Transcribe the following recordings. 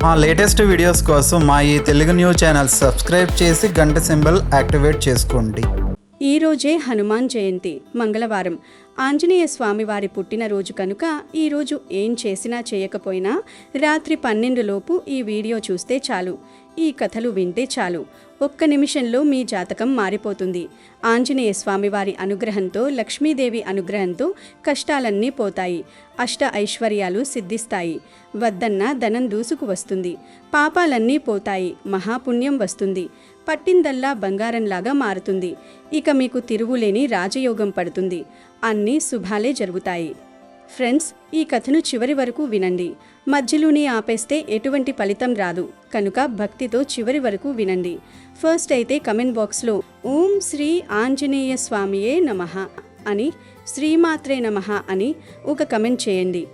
మా latest videos కోసం మా ఈ తెలుగు న్యూస్ ఛానల్ సబ్స్క్రైబ్ చేసి గంట సింబల్ యాక్టివేట్ చేసుకోండి. ఈరోజే హనుమాన్ జయంతి మంగళవారం ఆంజనేయ స్వామి వారి పుట్టినరోజు కనుక ఈరోజు ఏం చేసినా చేయకపోయినా రాత్రి 12 లోపు ఈ వీడియో చూస్తే చాలు, ఈ కథలు వింటే చాలు, ఒక్క నిమిషంలో మీ జాతకం మారిపోతుంది. ఆంజనేయ స్వామి వారి అనుగ్రహంతో, లక్ష్మీదేవి అనుగ్రహంతో కష్టాలన్నీ పోతాయి, అష్ట ఐశ్వర్యాలు సిద్ధిస్తాయి, వద్దన్న ధనం దూసుకు వస్తుంది, పాపాలన్నీ పోతాయి, మహాపుణ్యం వస్తుంది, పట్టిందల్లా బంగారంలాగా మారుతుంది, ఇక మీకు తిరుగులేని రాజయోగం పడుతుంది, అన్నీ శుభాలే జరుగుతాయి. ఫ్రెండ్స్, ఈ కథను చివరి వరకు వినండి. మధ్యలోనే ఆపేస్తే ఎటువంటి ఫలితం రాదు కనుక భక్తితో చివరి వరకు వినండి. ఫస్ట్ అయితే కమెంట్ బాక్స్లో ఓం శ్రీ ఆంజనేయ స్వామియే నమః అని, శ్రీమాత్రే నమః అని ఒక కమెంట్ చేయండి.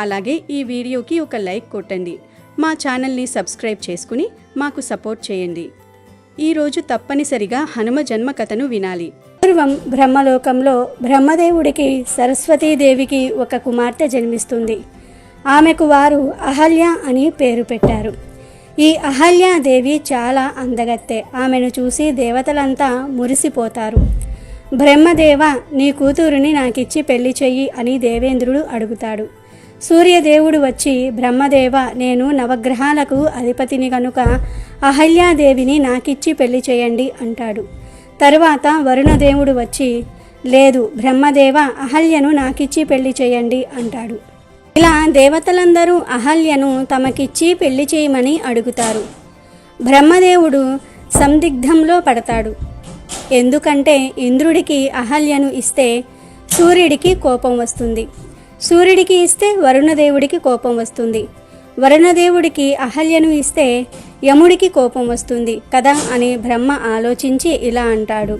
అలాగే ఈ వీడియోకి ఒక లైక్ కొట్టండి. మా ఛానల్ని సబ్స్క్రైబ్ చేసుకుని మాకు సపోర్ట్ చేయండి. ఈరోజు తప్పనిసరిగా హనుమ జన్మ కథను వినాలి. పూర్వం బ్రహ్మలోకంలో బ్రహ్మదేవుడికి సరస్వతీదేవికి ఒక కుమార్తె జన్మిస్తుంది. ఆమెకు వారు అహల్య అని పేరు పెట్టారు. ఈ అహల్యాదేవి చాలా అందగత్తె. ఆమెను చూసి దేవతలంతా మురిసిపోతారు. బ్రహ్మదేవ, నీ కూతురుని నాకిచ్చి పెళ్లి చెయ్యి అని దేవేంద్రుడు అడుగుతాడు. సూర్యదేవుడు వచ్చి, బ్రహ్మదేవ, నేను నవగ్రహాలకు అధిపతిని కనుక అహల్యాదేవిని నాకిచ్చి పెళ్లి చేయండి అంటాడు. తరువాత వరుణదేవుడు వచ్చి, లేదు బ్రహ్మదేవ, అహల్యను నాకిచ్చి పెళ్లి చేయండి అంటాడు. ఇలా దేవతలందరూ అహల్యను తమకిచ్చి పెళ్లి చేయమని అడుగుతారు. బ్రహ్మదేవుడు సందిగ్ధంలో పడతాడు. ఎందుకంటే ఇంద్రుడికి అహల్యను ఇస్తే సూర్యుడికి కోపం వస్తుంది, సూర్యుడికి ఇస్తే వరుణదేవుడికి కోపం వస్తుంది, వరుణదేవుడికి అహల్యను ఇస్తే యముడికి కోపం వస్తుంది కదా అని బ్రహ్మ ఆలోచించి ఇలా అంటాడు.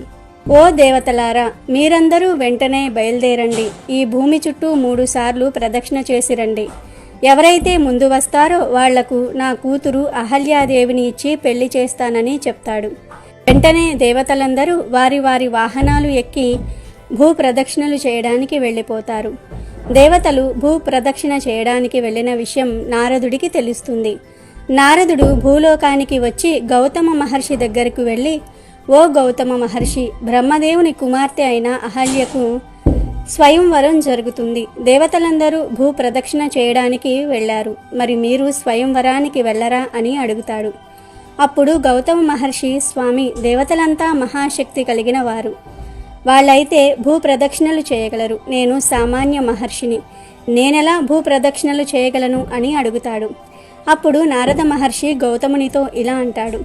ఓ దేవతలారా, మీరందరూ వెంటనే బయలుదేరండి. ఈ భూమి చుట్టూ 3 సార్లు ప్రదక్షిణ చేసిరండి. ఎవరైతే ముందు వస్తారో వాళ్లకు నా కూతురు అహల్యాదేవిని ఇచ్చి పెళ్లి చేస్తానని చెప్తాడు. వెంటనే దేవతలందరూ వారి వారి వాహనాలు ఎక్కి భూ ప్రదక్షిణలు చేయడానికి వెళ్ళిపోతారు. దేవతలు భూ ప్రదక్షిణ చేయడానికి వెళ్ళిన విషయం నారదుడికి తెలుస్తుంది. నారదుడు భూలోకానికి వచ్చి గౌతమ మహర్షి దగ్గరకు వెళ్ళి, ఓ గౌతమ మహర్షి, బ్రహ్మదేవుని కుమార్తె అయిన అహల్యకు స్వయంవరం జరుగుతుంది. దేవతలందరూ భూ ప్రదక్షిణ చేయడానికి వెళ్ళారు, మరి మీరు స్వయంవరానికి వెళ్ళరా అని అడుగుతాడు. అప్పుడు గౌతమ మహర్షి, స్వామి, దేవతలంతా మహాశక్తి కలిగిన వారు, వాళ్ళైతే భూ ప్రదక్షిణలు చేయగలరు, నేను సామాన్య మహర్షిని, నేనెలా భూ ప్రదక్షిణలు చేయగలను అని అడుగుతాడు. అప్పుడు నారద మహర్షి గౌతమునితో ఇలా అంటాడు.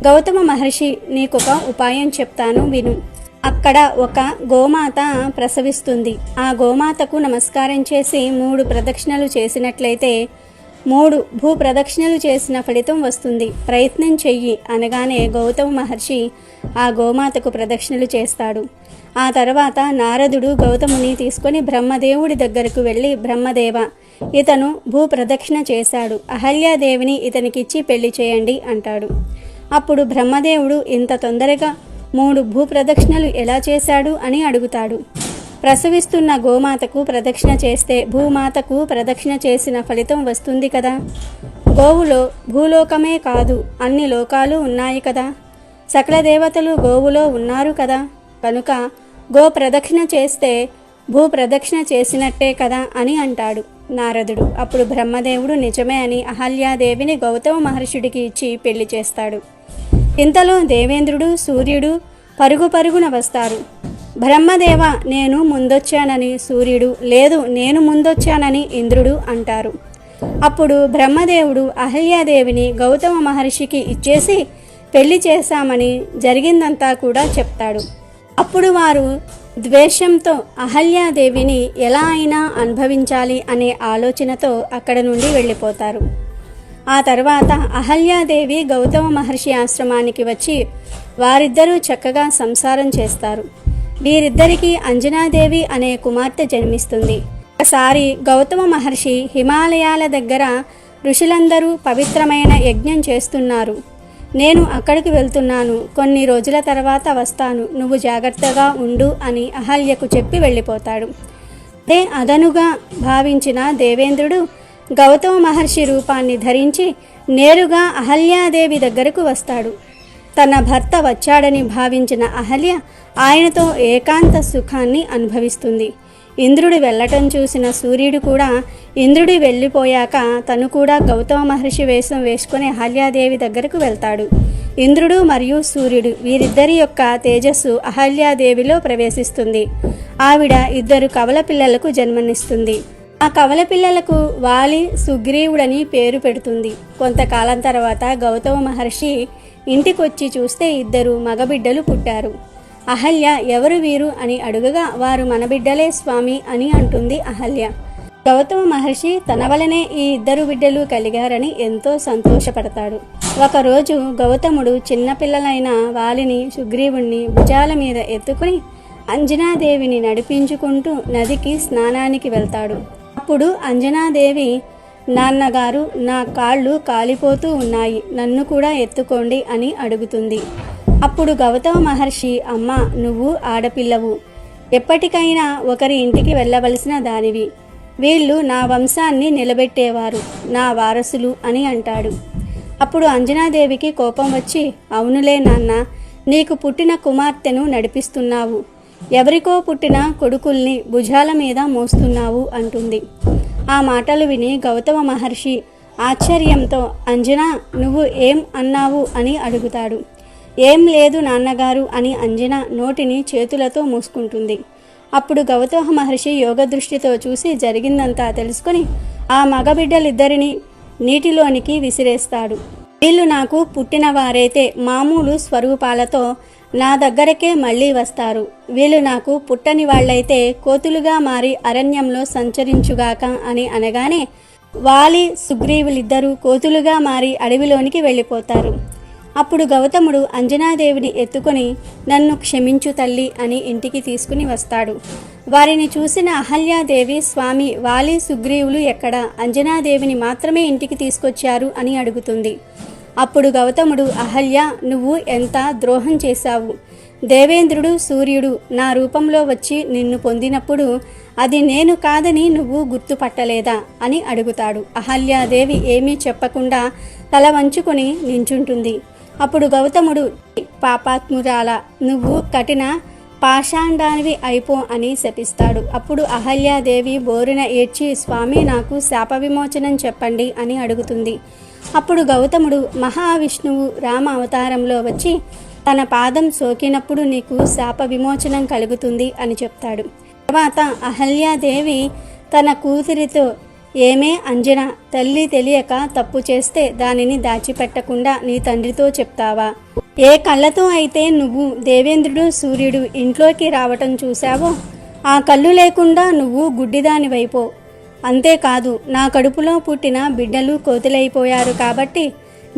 గౌతమ మహర్షి, నీకొక ఉపాయం చెప్తాను విను. అక్కడ ఒక గోమాత ప్రసవిస్తుంది. ఆ గోమాతకు నమస్కారం చేసి 3 ప్రదక్షిణలు చేసినట్లయితే 3 భూ ప్రదక్షిణలు చేసిన ఫలితం వస్తుంది, ప్రయత్నం చెయ్యి అనగానే గౌతమ మహర్షి ఆ గోమాతకు ప్రదక్షిణలు చేస్తాడు. ఆ తర్వాత నారదుడు గౌతముని తీసుకొని బ్రహ్మదేవుడి దగ్గరకు వెళ్ళి, బ్రహ్మదేవ, ఇతను భూ ప్రదక్షిణ చేశాడు, అహల్యాదేవిని ఇతనికిచ్చి పెళ్లి చేయండి అంటాడు. అప్పుడు బ్రహ్మదేవుడు ఇంత తొందరగా 3 భూ ప్రదక్షిణలు ఎలా చేశాడు అని అడుగుతాడు. ప్రసవిస్తున్న గోమాతకు ప్రదక్షిణ చేస్తే భూమాతకు ప్రదక్షిణ చేసిన ఫలితం వస్తుంది కదా. గోవులో భూలోకమే కాదు అన్ని లోకాలు ఉన్నాయి కదా, సకల దేవతలు గోవులో ఉన్నారు కదా, కనుక గో ప్రదక్షిణ చేస్తే భూ ప్రదక్షిణ చేసినట్టే కదా అని అంటాడు నారదుడు. అప్పుడు బ్రహ్మదేవుడు నిజమే అని అహల్యాదేవిని గౌతమ మహర్షుడికి ఇచ్చి పెళ్లి చేస్తాడు. ఇంతలో దేవేంద్రుడు, సూర్యుడు పరుగు పరుగున వస్తారు. బ్రహ్మదేవ, నేను ముందొచ్చానని సూర్యుడు, లేదు నేను ముందొచ్చానని ఇంద్రుడు అంటారు. అప్పుడు బ్రహ్మదేవుడు అహల్యాదేవిని గౌతమ మహర్షికి ఇచ్చేసి పెళ్లి చేశామని జరిగిందంతా కూడా చెప్తాడు. అప్పుడు వారు ద్వేషంతో అహల్యాదేవిని ఎలా అయినా అనుభవించాలి అనే ఆలోచనతో అక్కడ నుండి వెళ్ళిపోతారు. ఆ తర్వాత అహల్యాదేవి గౌతమ మహర్షి ఆశ్రమానికి వచ్చి వారిద్దరూ చక్కగా సంసారం చేస్తారు. వీరిద్దరికీ అంజనాదేవి అనే కుమార్తె జన్మిస్తుంది. ఒకసారి గౌతమ మహర్షి హిమాలయాల దగ్గర ఋషులందరూ పవిత్రమైన యజ్ఞం చేస్తున్నారు. నేను అక్కడికి వెళ్తున్నాను, కొన్ని రోజుల తర్వాత వస్తాను, నువ్వు జాగ్రత్తగా ఉండు అని అహల్యకు చెప్పి వెళ్ళిపోతాడు. అదే అదనుగా భావించిన దేవేంద్రుడు గౌతమ మహర్షి రూపాన్ని ధరించి నేరుగా అహల్యాదేవి దగ్గరకు వస్తాడు. తన భర్త వచ్చాడని భావించిన అహల్య ఆయనతో ఏకాంత సుఖాన్ని అనుభవిస్తుంది. ఇంద్రుడు వెళ్ళటం చూసిన సూర్యుడు కూడా ఇంద్రుడు వెళ్ళిపోయాక తను కూడా గౌతమ మహర్షి వేషం వేసుకుని అహల్యాదేవి దగ్గరకు వెళ్తాడు. ఇంద్రుడు మరియు సూర్యుడు వీరిద్దరి యొక్క తేజస్సు అహల్యాదేవిలో ప్రవేశిస్తుంది. ఆవిడ 2 కవల పిల్లలకు జన్మనిస్తుంది. ఆ కవల పిల్లలకు వాలి, సుగ్రీవుడని పేరు పెడుతుంది. కొంతకాలం తర్వాత గౌతమ మహర్షి ఇంటికొచ్చి చూస్తే 2 మగబిడ్డలు పుట్టారు. అహల్య ఎవరు వీరు అని అడుగగా వారు మన బిడ్డలే స్వామి అని అంటుంది అహల్య. గౌతమ మహర్షి తన వలనే ఈ 2 బిడ్డలు కలిగారని ఎంతో సంతోషపడతాడు. ఒకరోజు గౌతముడు చిన్నపిల్లలైన వాలిని, సుగ్రీవుణ్ణి భుజాల మీద ఎత్తుకుని అంజనాదేవిని నడిపించుకుంటూ నదికి స్నానానికి వెళ్తాడు. అప్పుడు అంజనాదేవి, నాన్నగారు, నా కాళ్ళు కాలిపోతూ ఉన్నాయి, నన్ను కూడా ఎత్తుకోండి అని అడుగుతుంది. అప్పుడు గౌతమ మహర్షి, అమ్మ, నువ్వు ఆడపిల్లవు, ఎప్పటికైనా ఒకరి ఇంటికి వెళ్ళవలసిన దానివి, వీళ్ళు నా వంశాన్ని నిలబెట్టేవారు, నా వారసులు అని అంటాడు. అప్పుడు అంజనాదేవికి కోపం వచ్చి, అవునులే నాన్న, నీకు పుట్టిన కుమార్తెను నడిపిస్తున్నావు, ఎవరికో పుట్టిన కొడుకుల్ని భుజాల మీద మోస్తున్నావు అంటుంది. ఆ మాటలు విని గౌతమ మహర్షి ఆశ్చర్యంతో, అంజనా, నువ్వు ఏం అన్నావు అని అడుగుతాడు. ఏం లేదు నాన్నగారు అని అంజన నోటిని చేతులతో మూసుకుంటుంది. అప్పుడు గౌతమ మహర్షి యోగ దృష్టితో చూసి జరిగిందంతా తెలుసుకొని ఆ మగబిడ్డలిద్దరిని నీటిలోనికి విసిరేస్తాడు. వీళ్ళు నాకు పుట్టిన వారైతే మామూలు స్వరూపాలతో నా దగ్గరకే మళ్ళీ వస్తారు, వీళ్ళు నాకు పుట్టని వాళ్ళైతే కోతులుగా మారి అరణ్యంలో సంచరించుగాక అని అనగానే వాలి, సుగ్రీవులిద్దరూ కోతులుగా మారి అడవిలోనికి వెళ్ళిపోతారు. అప్పుడు గౌతముడు అంజనాదేవిని ఎత్తుకొని, నన్ను క్షమించు తల్లి అని ఇంటికి తీసుకుని వస్తాడు. వారిని చూసిన అహల్యాదేవి, స్వామి, వాలి, సుగ్రీవులు ఎక్కడా, అంజనాదేవిని మాత్రమే ఇంటికి తీసుకొచ్చారు అని అడుగుతుంది. అప్పుడు గౌతముడు, అహల్య, నువ్వు ఎంత ద్రోహం చేశావు, దేవేంద్రుడు, సూర్యుడు నా రూపంలో వచ్చి నిన్ను పొందినప్పుడు అది నేను కాదని నువ్వు గుర్తుపట్టలేదా అని అడుగుతాడు. అహల్యాదేవి ఏమీ చెప్పకుండా తల వంచుకొని నించుంటుంది. అప్పుడు గౌతముడు, పాపాత్మురాల, నువ్వు కఠిన పాషాండానివి అయిపో అని శపిస్తాడు. అప్పుడు అహల్యాదేవి బోరున ఏడ్చి, స్వామి, నాకు శాప విమోచనం చెప్పండి అని అడుగుతుంది. అప్పుడు గౌతముడు, మహావిష్ణువు రామ అవతారంలో వచ్చి తన పాదం సోకినప్పుడు నీకు శాప విమోచనం కలుగుతుంది అని చెప్తాడు. తర్వాత అహల్యాదేవి తన కూతురితో, ఏమే అంజన, తల్లి తెలియక తప్పు చేస్తే దానిని దాచిపెట్టకుండా నీ తండ్రితో చెప్తావా? ఏ కళ్ళతో అయితే నువ్వు దేవేంద్రుడు, సూర్యుడు ఇంట్లోకి రావటం చూశావో ఆ కళ్ళు లేకుండా నువ్వు గుడ్డిదానివైపో. అంతేకాదు, నా కడుపులో పుట్టిన బిడ్డలు కోతులైపోయారు కాబట్టి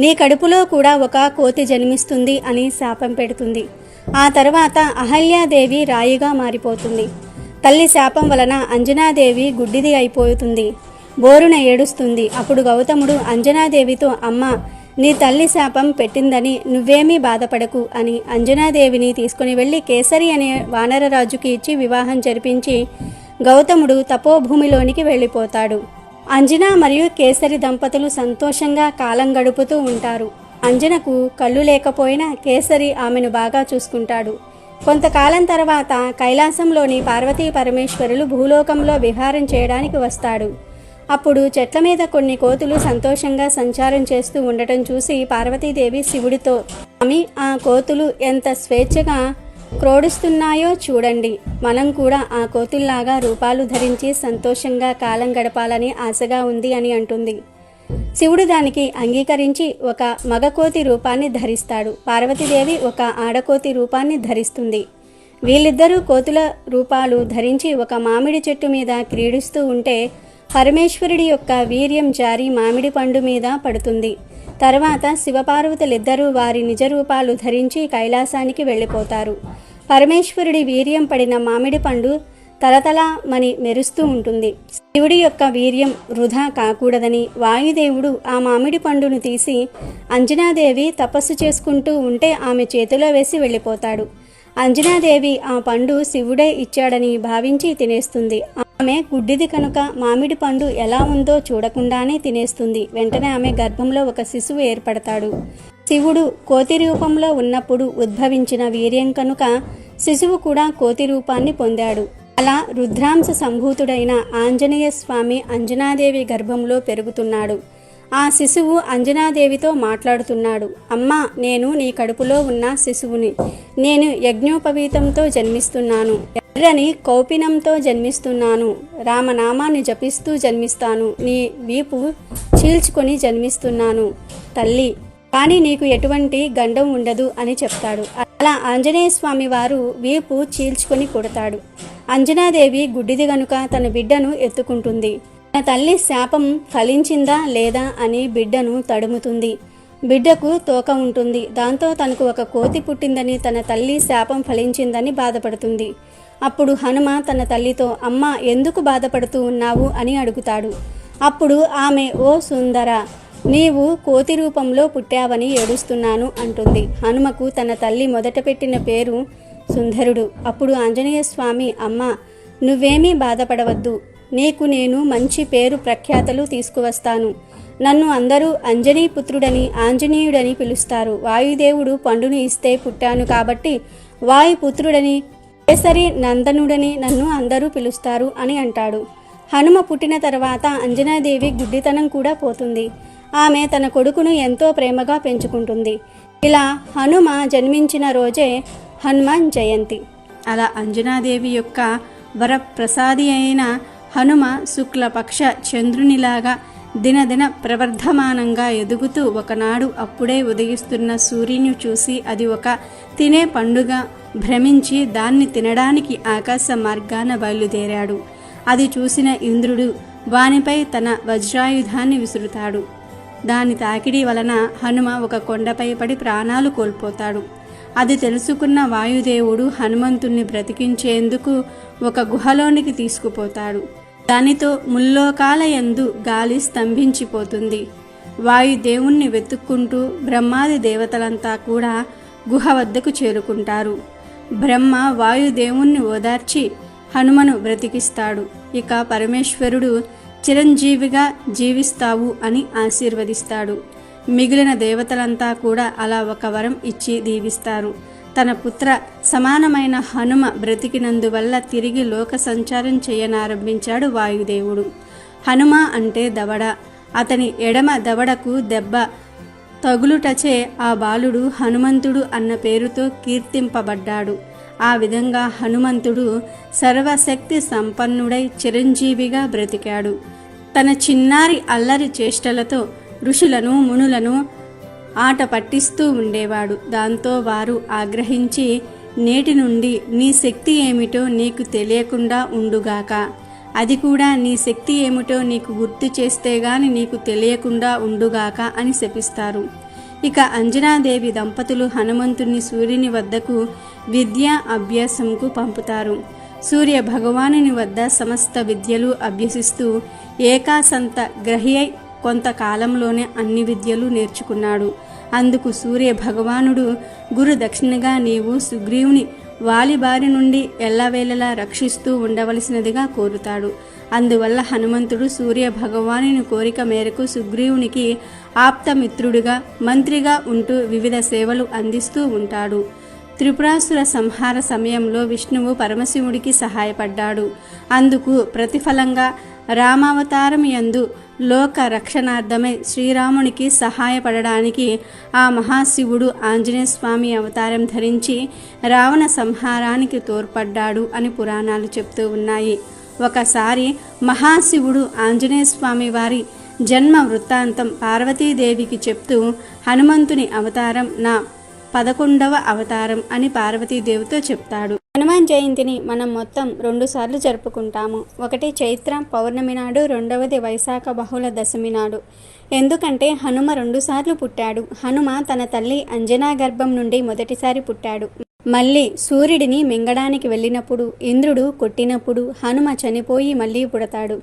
నీ కడుపులో కూడా ఒక కోతి జన్మిస్తుంది అని శాపం పెడుతుంది. ఆ తర్వాత అహల్యాదేవి రాయిగా మారిపోతుంది. తల్లి శాపం వలన అంజనాదేవి గుడ్డిది అయిపోతుంది, బోరున ఏడుస్తుంది. అప్పుడు గౌతముడు అంజనాదేవితో, అమ్మ, నీ తల్లి శాపం పెట్టిందని నువ్వేమీ బాధపడకు అని అంజనాదేవిని తీసుకుని వెళ్ళి కేసరి అనే వానరరాజుకి ఇచ్చి వివాహం జరిపించి గౌతముడు తపోభూమిలోనికి వెళ్ళిపోతాడు. అంజన మరియు కేసరి దంపతులు సంతోషంగా కాలం గడుపుతూ ఉంటారు. అంజనకు కళ్ళు లేకపోయినా కేసరి ఆమెను బాగా చూసుకుంటాడు. కొంతకాలం తర్వాత కైలాసంలోని పార్వతీ పరమేశ్వరులు భూలోకంలో విహారం చేయడానికి వస్తాడు. అప్పుడు చెట్ల మీద కొన్ని కోతులు సంతోషంగా సంచారం చేస్తూ ఉండటం చూసి పార్వతీదేవి శివుడితో, స్వామి, ఆ కోతులు ఎంత స్వేచ్ఛగా క్రోడిస్తున్నాయో చూడండి, మనం కూడా ఆ కోతుల్లాగా రూపాలు ధరించి సంతోషంగా కాలం గడపాలని ఆశగా ఉంది అని అంటుంది. శివుడు దానికి అంగీకరించి ఒక మగకోతి రూపాన్ని ధరిస్తాడు. పార్వతీదేవి ఒక ఆడకోతి రూపాన్ని ధరిస్తుంది. వీళ్ళిద్దరూ కోతుల రూపాలు ధరించి ఒక మామిడి చెట్టు మీద క్రీడిస్తూ ఉంటే పరమేశ్వరుడి యొక్క వీర్యం జారి మామిడి పండు మీద పడుతుంది. తర్వాత శివపార్వతులిద్దరూ వారి నిజ రూపాలు ధరించి కైలాసానికి వెళ్ళిపోతారు. పరమేశ్వరుడి వీర్యం పడిన మామిడి పండు తలతలమని మెరుస్తూ ఉంటుంది. శివుడి యొక్క వీర్యం వృధా కాకూడదని వాయుదేవుడు ఆ మామిడి పండును తీసి అంజనాదేవి తపస్సు చేసుకుంటూ ఉంటే ఆమె చేతిలో వేసి వెళ్ళిపోతాడు. అంజనాదేవి ఆ పండు శివుడే ఇచ్చాడని భావించి తినేస్తుంది. ఆమె గుడ్డిది కనుక మామిడి పండు ఎలా ఉందో చూడకుండానే తినేస్తుంది. వెంటనే ఆమె గర్భంలో ఒక శిశువు ఏర్పడతాడు. శివుడు కోతి రూపంలో ఉన్నప్పుడు ఉద్భవించిన వీర్యం కనుక శిశువు కూడా కోతి రూపాన్ని పొందాడు. అలా రుద్రాంశ సంభూతుడైన ఆంజనేయ స్వామి అంజనాదేవి గర్భంలో పెరుగుతున్నాడు. ఆ శిశువు అంజనాదేవితో మాట్లాడుతున్నాడు. అమ్మా, నేను నీ కడుపులో ఉన్న శిశువుని. నేను యజ్ఞోపవీతంతో జన్మిస్తున్నాను. ఎర్రని కౌపినంతో జన్మిస్తున్నాను. రామనామాన్ని జపిస్తూ జన్మిస్తాను. నీ వీపు చీల్చుకొని జన్మిస్తున్నాను తల్లి, కానీ నీకు ఎటువంటి గండం ఉండదు అని చెప్తాడు. అలా ఆంజనేయ స్వామి వారు వీపు చీల్చుకొని కొడతాడు. అంజనాదేవి గుడ్డిది గనుక తన బిడ్డను ఎత్తుకుంటుంది. తన తల్లి శాపం ఫలించిందా లేదా అని బిడ్డను తడుముతుంది. బిడ్డకు తోక ఉంటుంది. దాంతో తనకు ఒక కోతి పుట్టిందని, తన తల్లి శాపం ఫలించిందని బాధపడుతుంది. అప్పుడు హనుమ తన తల్లితో, అమ్మ, ఎందుకు బాధపడుతూ ఉన్నావు అని అడుగుతాడు. అప్పుడు ఆమె, ఓ సుందర, నీవు కోతి రూపంలో పుట్టావని ఏడుస్తున్నాను అంటుంది. హనుమకు తన తల్లి మొదట పెట్టిన పేరు సుందరుడు. అప్పుడు ఆంజనేయ స్వామి, అమ్మ, నువ్వేమీ బాధపడవద్దు. నీకు నేను మంచి పేరు ప్రఖ్యాతలు తీసుకువస్తాను. నన్ను అందరూ అంజనీపుత్రుడని, ఆంజనేయుడని పిలుస్తారు. వాయుదేవుడు పండును ఇస్తే పుట్టాను కాబట్టి వాయుపుత్రుడని, కేసరి నందనుడని నన్ను అందరూ పిలుస్తారు అని అంటాడు. హనుమ పుట్టిన తర్వాత అంజనాదేవి గుడ్డితనం కూడా పోతుంది. ఆమె తన కొడుకును ఎంతో ప్రేమగా పెంచుకుంటుంది. ఇలా హనుమ జన్మించిన రోజే హనుమాన్ జయంతి. అలా అంజనాదేవి యొక్క వరప్రసాది అయిన హనుమ శుక్లపక్ష చంద్రునిలాగా దినదిన ప్రవర్ధమానంగా ఎదుగుతూ ఒకనాడు అప్పుడే ఉదయిస్తున్న సూర్యుని చూసి అది ఒక తినే పండుగ భ్రమించి దాన్ని తినడానికి ఆకాశ మార్గాన బయలుదేరాడు. అది చూసిన ఇంద్రుడు వానిపై తన వజ్రాయుధాన్ని విసురుతాడు. దాని తాకిడి వలన హనుమ ఒక కొండపై పడి ప్రాణాలు కోల్పోతాడు. అది తెలుసుకున్న వాయుదేవుడు హనుమంతుణ్ణి బ్రతికించేందుకు ఒక గుహలోనికి తీసుకుపోతాడు. దానితో ముల్లోకాల యందు గాలి స్తంభించిపోతుంది. వాయుదేవుణ్ణి వెతుక్కుంటూ బ్రహ్మాది దేవతలంతా కూడా గుహ వద్దకు చేరుకుంటారు. బ్రహ్మ వాయుదేవుణ్ణి ఓదార్చి హనుమను బ్రతికిస్తాడు. ఇక పరమేశ్వరుడు చిరంజీవిగా జీవిస్తావు అని ఆశీర్వదిస్తాడు. మిగిలిన దేవతలంతా కూడా అలా ఒక వరం ఇచ్చి దీవిస్తారు. తన పుత్ర సమానమైన హనుమ బ్రతికినందువల్ల తిరిగి లోక సంచారం చేయనారంభించాడు వాయుదేవుడు. హనుమ అంటే దవడ. అతని ఎడమ దవడకు దెబ్బ తగులుటచే ఆ బాలుడు హనుమంతుడు అన్న పేరుతో కీర్తింపబడ్డాడు. ఆ విధంగా హనుమంతుడు సర్వశక్తి సంపన్నుడై చిరంజీవిగా బ్రతికాడు. తన చిన్నారి అల్లరి చేష్టలతో ఋషులను మునులను ఆట పట్టిస్తూ ఉండేవాడు. దాంతో వారు ఆగ్రహించి, నేటి నుండి నీ శక్తి ఏమిటో నీకు తెలియకుండా ఉండుగాక, అది కూడా నీ శక్తి ఏమిటో నీకు గుర్తు చేస్తే గాని నీకు తెలియకుండా ఉండుగాక అని శపిస్తారు. ఇక అంజనాదేవి దంపతులు హనుమంతుని సూర్యుని వద్దకు విద్యా అభ్యాసంకు పంపుతారు. సూర్య భగవానుని వద్ద సమస్త విద్యలు అభ్యసిస్తూ ఏకాసంత గ్రహి అయి కొంతకాలంలోనే అన్ని విద్యలు నేర్చుకున్నాడు. అందుకు సూర్య భగవానుడు గురు దక్షిణగా నీవు సుగ్రీవుని వాలిబారి నుండి ఎల్లవేళలా రక్షిస్తూ ఉండవలసినదిగా కోరుతాడు. అందువల్ల హనుమంతుడు సూర్య భగవానుని కోరిక మేరకు సుగ్రీవునికి ఆప్తమిత్రుడిగా మంత్రిగా ఉంటూ వివిధ సేవలు అందిస్తూ ఉంటాడు. త్రిపురాసుర సంహార సమయంలో విష్ణువు పరమశివుడికి సహాయపడ్డాడు. అందుకు ప్రతిఫలంగా రామావతారం యందు లోక రక్షణార్థమై శ్రీరామునికి సహాయపడడానికి ఆ మహాశివుడు ఆంజనేయ స్వామి అవతారం ధరించి రావణ సంహారానికి తోడ్పడ్డాడు అని పురాణాలు చెప్తూ ఉన్నాయి. ఒకసారి మహాశివుడు ఆంజనేయ స్వామి వారి జన్మ వృత్తాంతం పార్వతీదేవికి చెప్తూ హనుమంతుని అవతారం నా 11వ అవతారం అని పార్వతీదేవితో చెప్తాడు. హనుమాన్ జయంతిని మనం మొత్తం 2 సార్లు జరుపుకుంటాము. ఒకటి చైత్ర పౌర్ణమి నాడు, రెండవది వైశాఖ బహుళ దశమి నాడు. ఎందుకంటే హనుమ 2 సార్లు పుట్టాడు. హనుమ తన తల్లి అంజనా గర్భం నుండి మొదటిసారి పుట్టాడు. మళ్ళీ సూర్యుడిని మింగడానికి వెళ్ళినప్పుడు, ఇంద్రుడు కొట్టినప్పుడు హనుమ చనిపోయి మళ్ళీ పుడతాడు.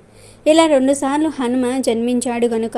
ఇలా 2 సార్లు హనుమ జన్మించాడు గనుక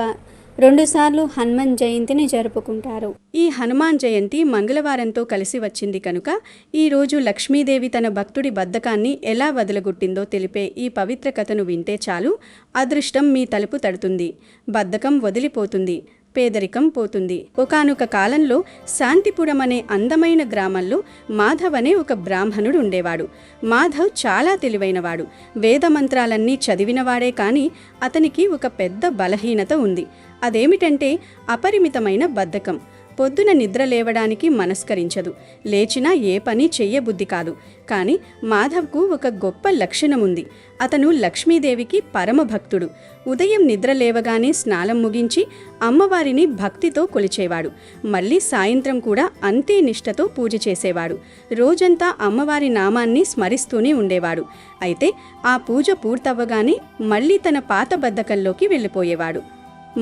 రెండుసార్లు హనుమాన్ జయంతిని జరుపుకుంటారు. ఈ హనుమాన్ జయంతి మంగళవారంతో కలిసి వచ్చింది కనుక ఈరోజు లక్ష్మీదేవి తన భక్తుడి బద్ధకాన్ని ఎలా వదలగొట్టిందో తెలిపే ఈ పవిత్ర కథను వింటే చాలు, అదృష్టం మీ తలుపు తడుతుంది, బద్ధకం వదిలిపోతుంది, పేదరికం పోతుంది. ఒకానొక కాలంలో శాంతిపురం అనే అందమైన గ్రామంలో మాధవ్ అనే ఒక బ్రాహ్మణుడు ఉండేవాడు. మాధవ్ చాలా తెలివైనవాడు, వేదమంత్రాలన్నీ చదివినవాడే, కానీ అతనికి ఒక పెద్ద బలహీనత ఉంది. అదేమిటంటే అపరిమితమైన బద్ధకం. పొద్దున నిద్ర లేవడానికి మనస్కరించదు, లేచినా ఏ పని చెయ్యబుద్ధి కాదు. కానీ మాధవ్కు ఒక గొప్ప లక్షణం ఉంది. అతను లక్ష్మీదేవికి పరమ భక్తుడు. ఉదయం నిద్ర లేవగానే స్నానం ముగించి అమ్మవారిని భక్తితో కొలిచేవాడు. మళ్ళీ సాయంత్రం కూడా అంతే నిష్ఠతో పూజ చేసేవాడు. రోజంతా అమ్మవారి నామాన్ని స్మరిస్తూనే ఉండేవాడు. అయితే ఆ పూజ పూర్తవ్వగానే మళ్ళీ తన పాత బద్ధకంలోకి వెళ్ళిపోయేవాడు.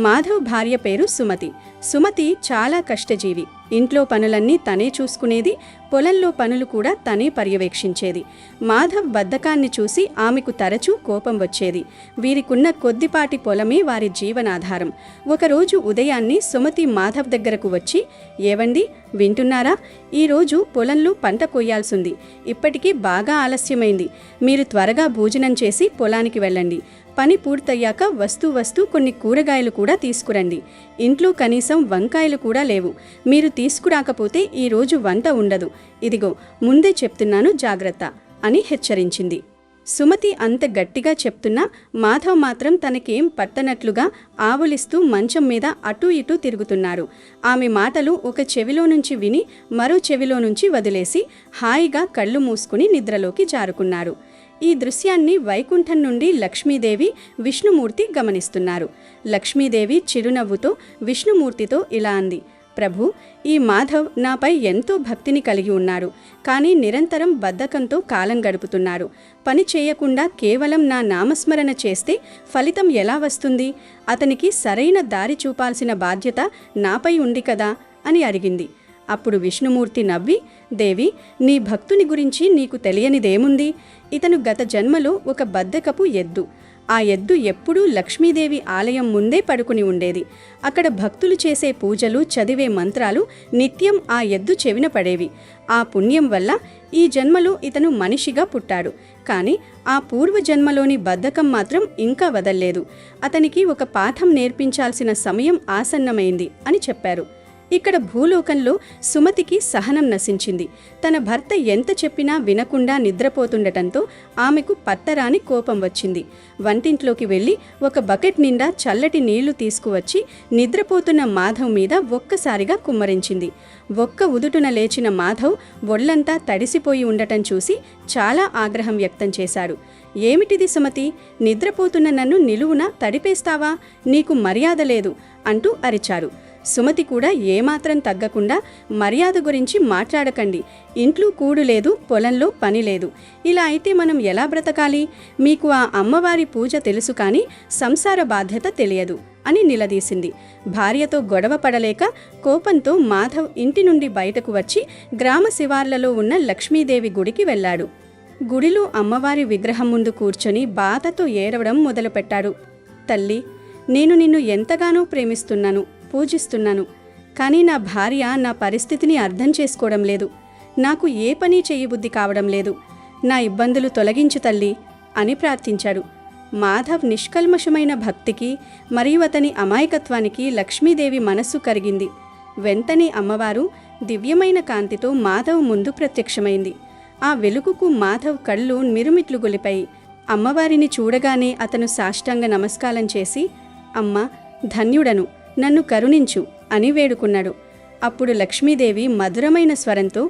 మాధవ్ భార్య పేరు సుమతి. సుమతి చాలా కష్టజీవి. ఇంట్లో పనులన్నీ తనే చూసుకునేది, పొలంలో పనులు కూడా తనే పర్యవేక్షించేది. మాధవ్ బద్ధకాన్ని చూసి ఆమెకు తరచూ కోపం వచ్చేది. వీరికున్న కొద్దిపాటి పొలమే వారి జీవనాధారం. ఒకరోజు ఉదయాన్నే సుమతి మాధవ్ దగ్గరకు వచ్చి, ఏవండి వింటున్నారా? ఈరోజు పొలంలో పంట కొయ్యాల్సింది. ఇప్పటికీ బాగా ఆలస్యమైంది. మీరు త్వరగా భోజనం చేసి పొలానికి వెళ్ళండి. పని పూర్తయ్యాక వస్తూ కొన్ని కూరగాయలు కూడా తీసుకురండి. ఇంట్లో కనీసం వంకాయలు కూడా లేవు. మీరు తీసుకురాకపోతే ఈరోజు వంట ఉండదు. ఇదిగో ముందే చెప్తున్నాను, జాగ్రత్త అని హెచ్చరించింది. సుమతి అంత గట్టిగా చెప్తున్నా మాధవ్ మాత్రం తనకేం పట్టనట్లుగా ఆవులిస్తూ మంచం మీద అటూ ఇటూ తిరుగుతున్నారు. ఆమె మాటలు ఒక చెవిలో నుంచి విని మరో చెవిలో నుంచి వదిలేసి హాయిగా కళ్ళు మూసుకుని నిద్రలోకి జారుకున్నారు. ఈ దృశ్యాన్ని వైకుంఠం నుండి లక్ష్మీదేవి, విష్ణుమూర్తి గమనిస్తున్నారు. లక్ష్మీదేవి చిరునవ్వుతో విష్ణుమూర్తితో ఇలా అంది, ప్రభు, ఈ మాధవ్ నాపై ఎంతో భక్తిని కలిగి ఉన్నారు. కానీ నిరంతరం బద్ధకంతో కాలం గడుపుతున్నారు. పని చేయకుండా కేవలం నా నామస్మరణ చేస్తే ఫలితం ఎలా వస్తుంది? అతనికి సరైన దారి చూపాల్సిన బాధ్యత నాపై ఉంది కదా అని అడిగింది. అప్పుడు విష్ణుమూర్తి నవ్వి, దేవి, నీ భక్తుని గురించి నీకు తెలియనిదేముంది? ఇతను గత జన్మలో ఒక బద్ధకపు ఎద్దు. ఆ ఎద్దు ఎప్పుడూ లక్ష్మీదేవి ఆలయం ముందే పడుకుని ఉండేది. అక్కడ భక్తులు చేసే పూజలు, చదివే మంత్రాలు నిత్యం ఆ ఎద్దు చెవిన పడేవి. ఆ పుణ్యం వల్ల ఈ జన్మలో ఇతను మనిషిగా పుట్టాడు. కానీ ఆ పూర్వజన్మలోని బద్ధకం మాత్రం ఇంకా వదల్లేదు. అతనికి ఒక పాఠం నేర్పించాల్సిన సమయం ఆసన్నమైంది అని చెప్పారు. ఇక్కడ భూలోకంలో సుమతికి సహనం నశించింది. తన భర్త ఎంత చెప్పినా వినకుండా నిద్రపోతుండటంతో ఆమెకు పట్టరాని కోపం వచ్చింది. వంటింట్లోకి వెళ్ళి ఒక బకెట్ నిండా చల్లటి నీళ్లు తీసుకువచ్చి నిద్రపోతున్న మాధవ్ మీద ఒక్కసారిగా కుమ్మరించింది. ఒక్క ఉదుటున లేచిన మాధవ్ ఒళ్లంతా తడిసిపోయి ఉండటం చూసి చాలా ఆగ్రహం వ్యక్తం చేశాడు. ఏమిటిది సుమతి, నిద్రపోతున్న నన్ను నిలువున తడిపేస్తావా? నీకు మర్యాద లేదు అంటూ అరిచారు. సుమతి కూడా ఏమాత్రం తగ్గకుండా, మర్యాద గురించి మాట్లాడకండి. ఇంట్లో కూడు లేదు, పొలంలో పని లేదు. ఇలా అయితే మనం ఎలా బ్రతకాలి? మీకు ఆ అమ్మవారి పూజ తెలుసు కానీ సంసార బాధ్యత తెలియదు అని నిలదీసింది. భార్యతో గొడవ పడలేక కోపంతో మాధవ్ ఇంటి నుండి బయటకు వచ్చి గ్రామ శివార్లలో ఉన్న లక్ష్మీదేవి గుడికి వెళ్ళాడు. గుడిలో అమ్మవారి విగ్రహం ముందు కూర్చొని బాధతో ఏడవడం మొదలుపెట్టాడు. తల్లి, నేను నిన్ను ఎంతగానో ప్రేమిస్తున్నాను, పూజిస్తున్నాను. కానీ నా భార్య నా పరిస్థితిని అర్థం చేసుకోవడం లేదు. నాకు ఏ పని చేయబుద్ధి కావడం లేదు. నా ఇబ్బందులు తొలగించు తల్లి అని ప్రార్థించాడు. మాధవ్ నిష్కల్మషమైన భక్తికి మరియు అతని అమాయకత్వానికి లక్ష్మీదేవి మనస్సు కరిగింది. వెంటనే అమ్మవారు దివ్యమైన కాంతితో మాధవ్ ముందు ప్రత్యక్షమైంది. ఆ వెలుగుకు మాధవ్ కళ్ళు మిరుమిట్లు గొలిపాయి. అమ్మవారిని చూడగానే అతను సాష్టాంగ నమస్కారం చేసి, అమ్మా, ధన్యుడను, నన్ను కరుణించు అని వేడుకున్నాడు. అప్పుడు లక్ష్మీదేవి మధురమైన స్వరంతో,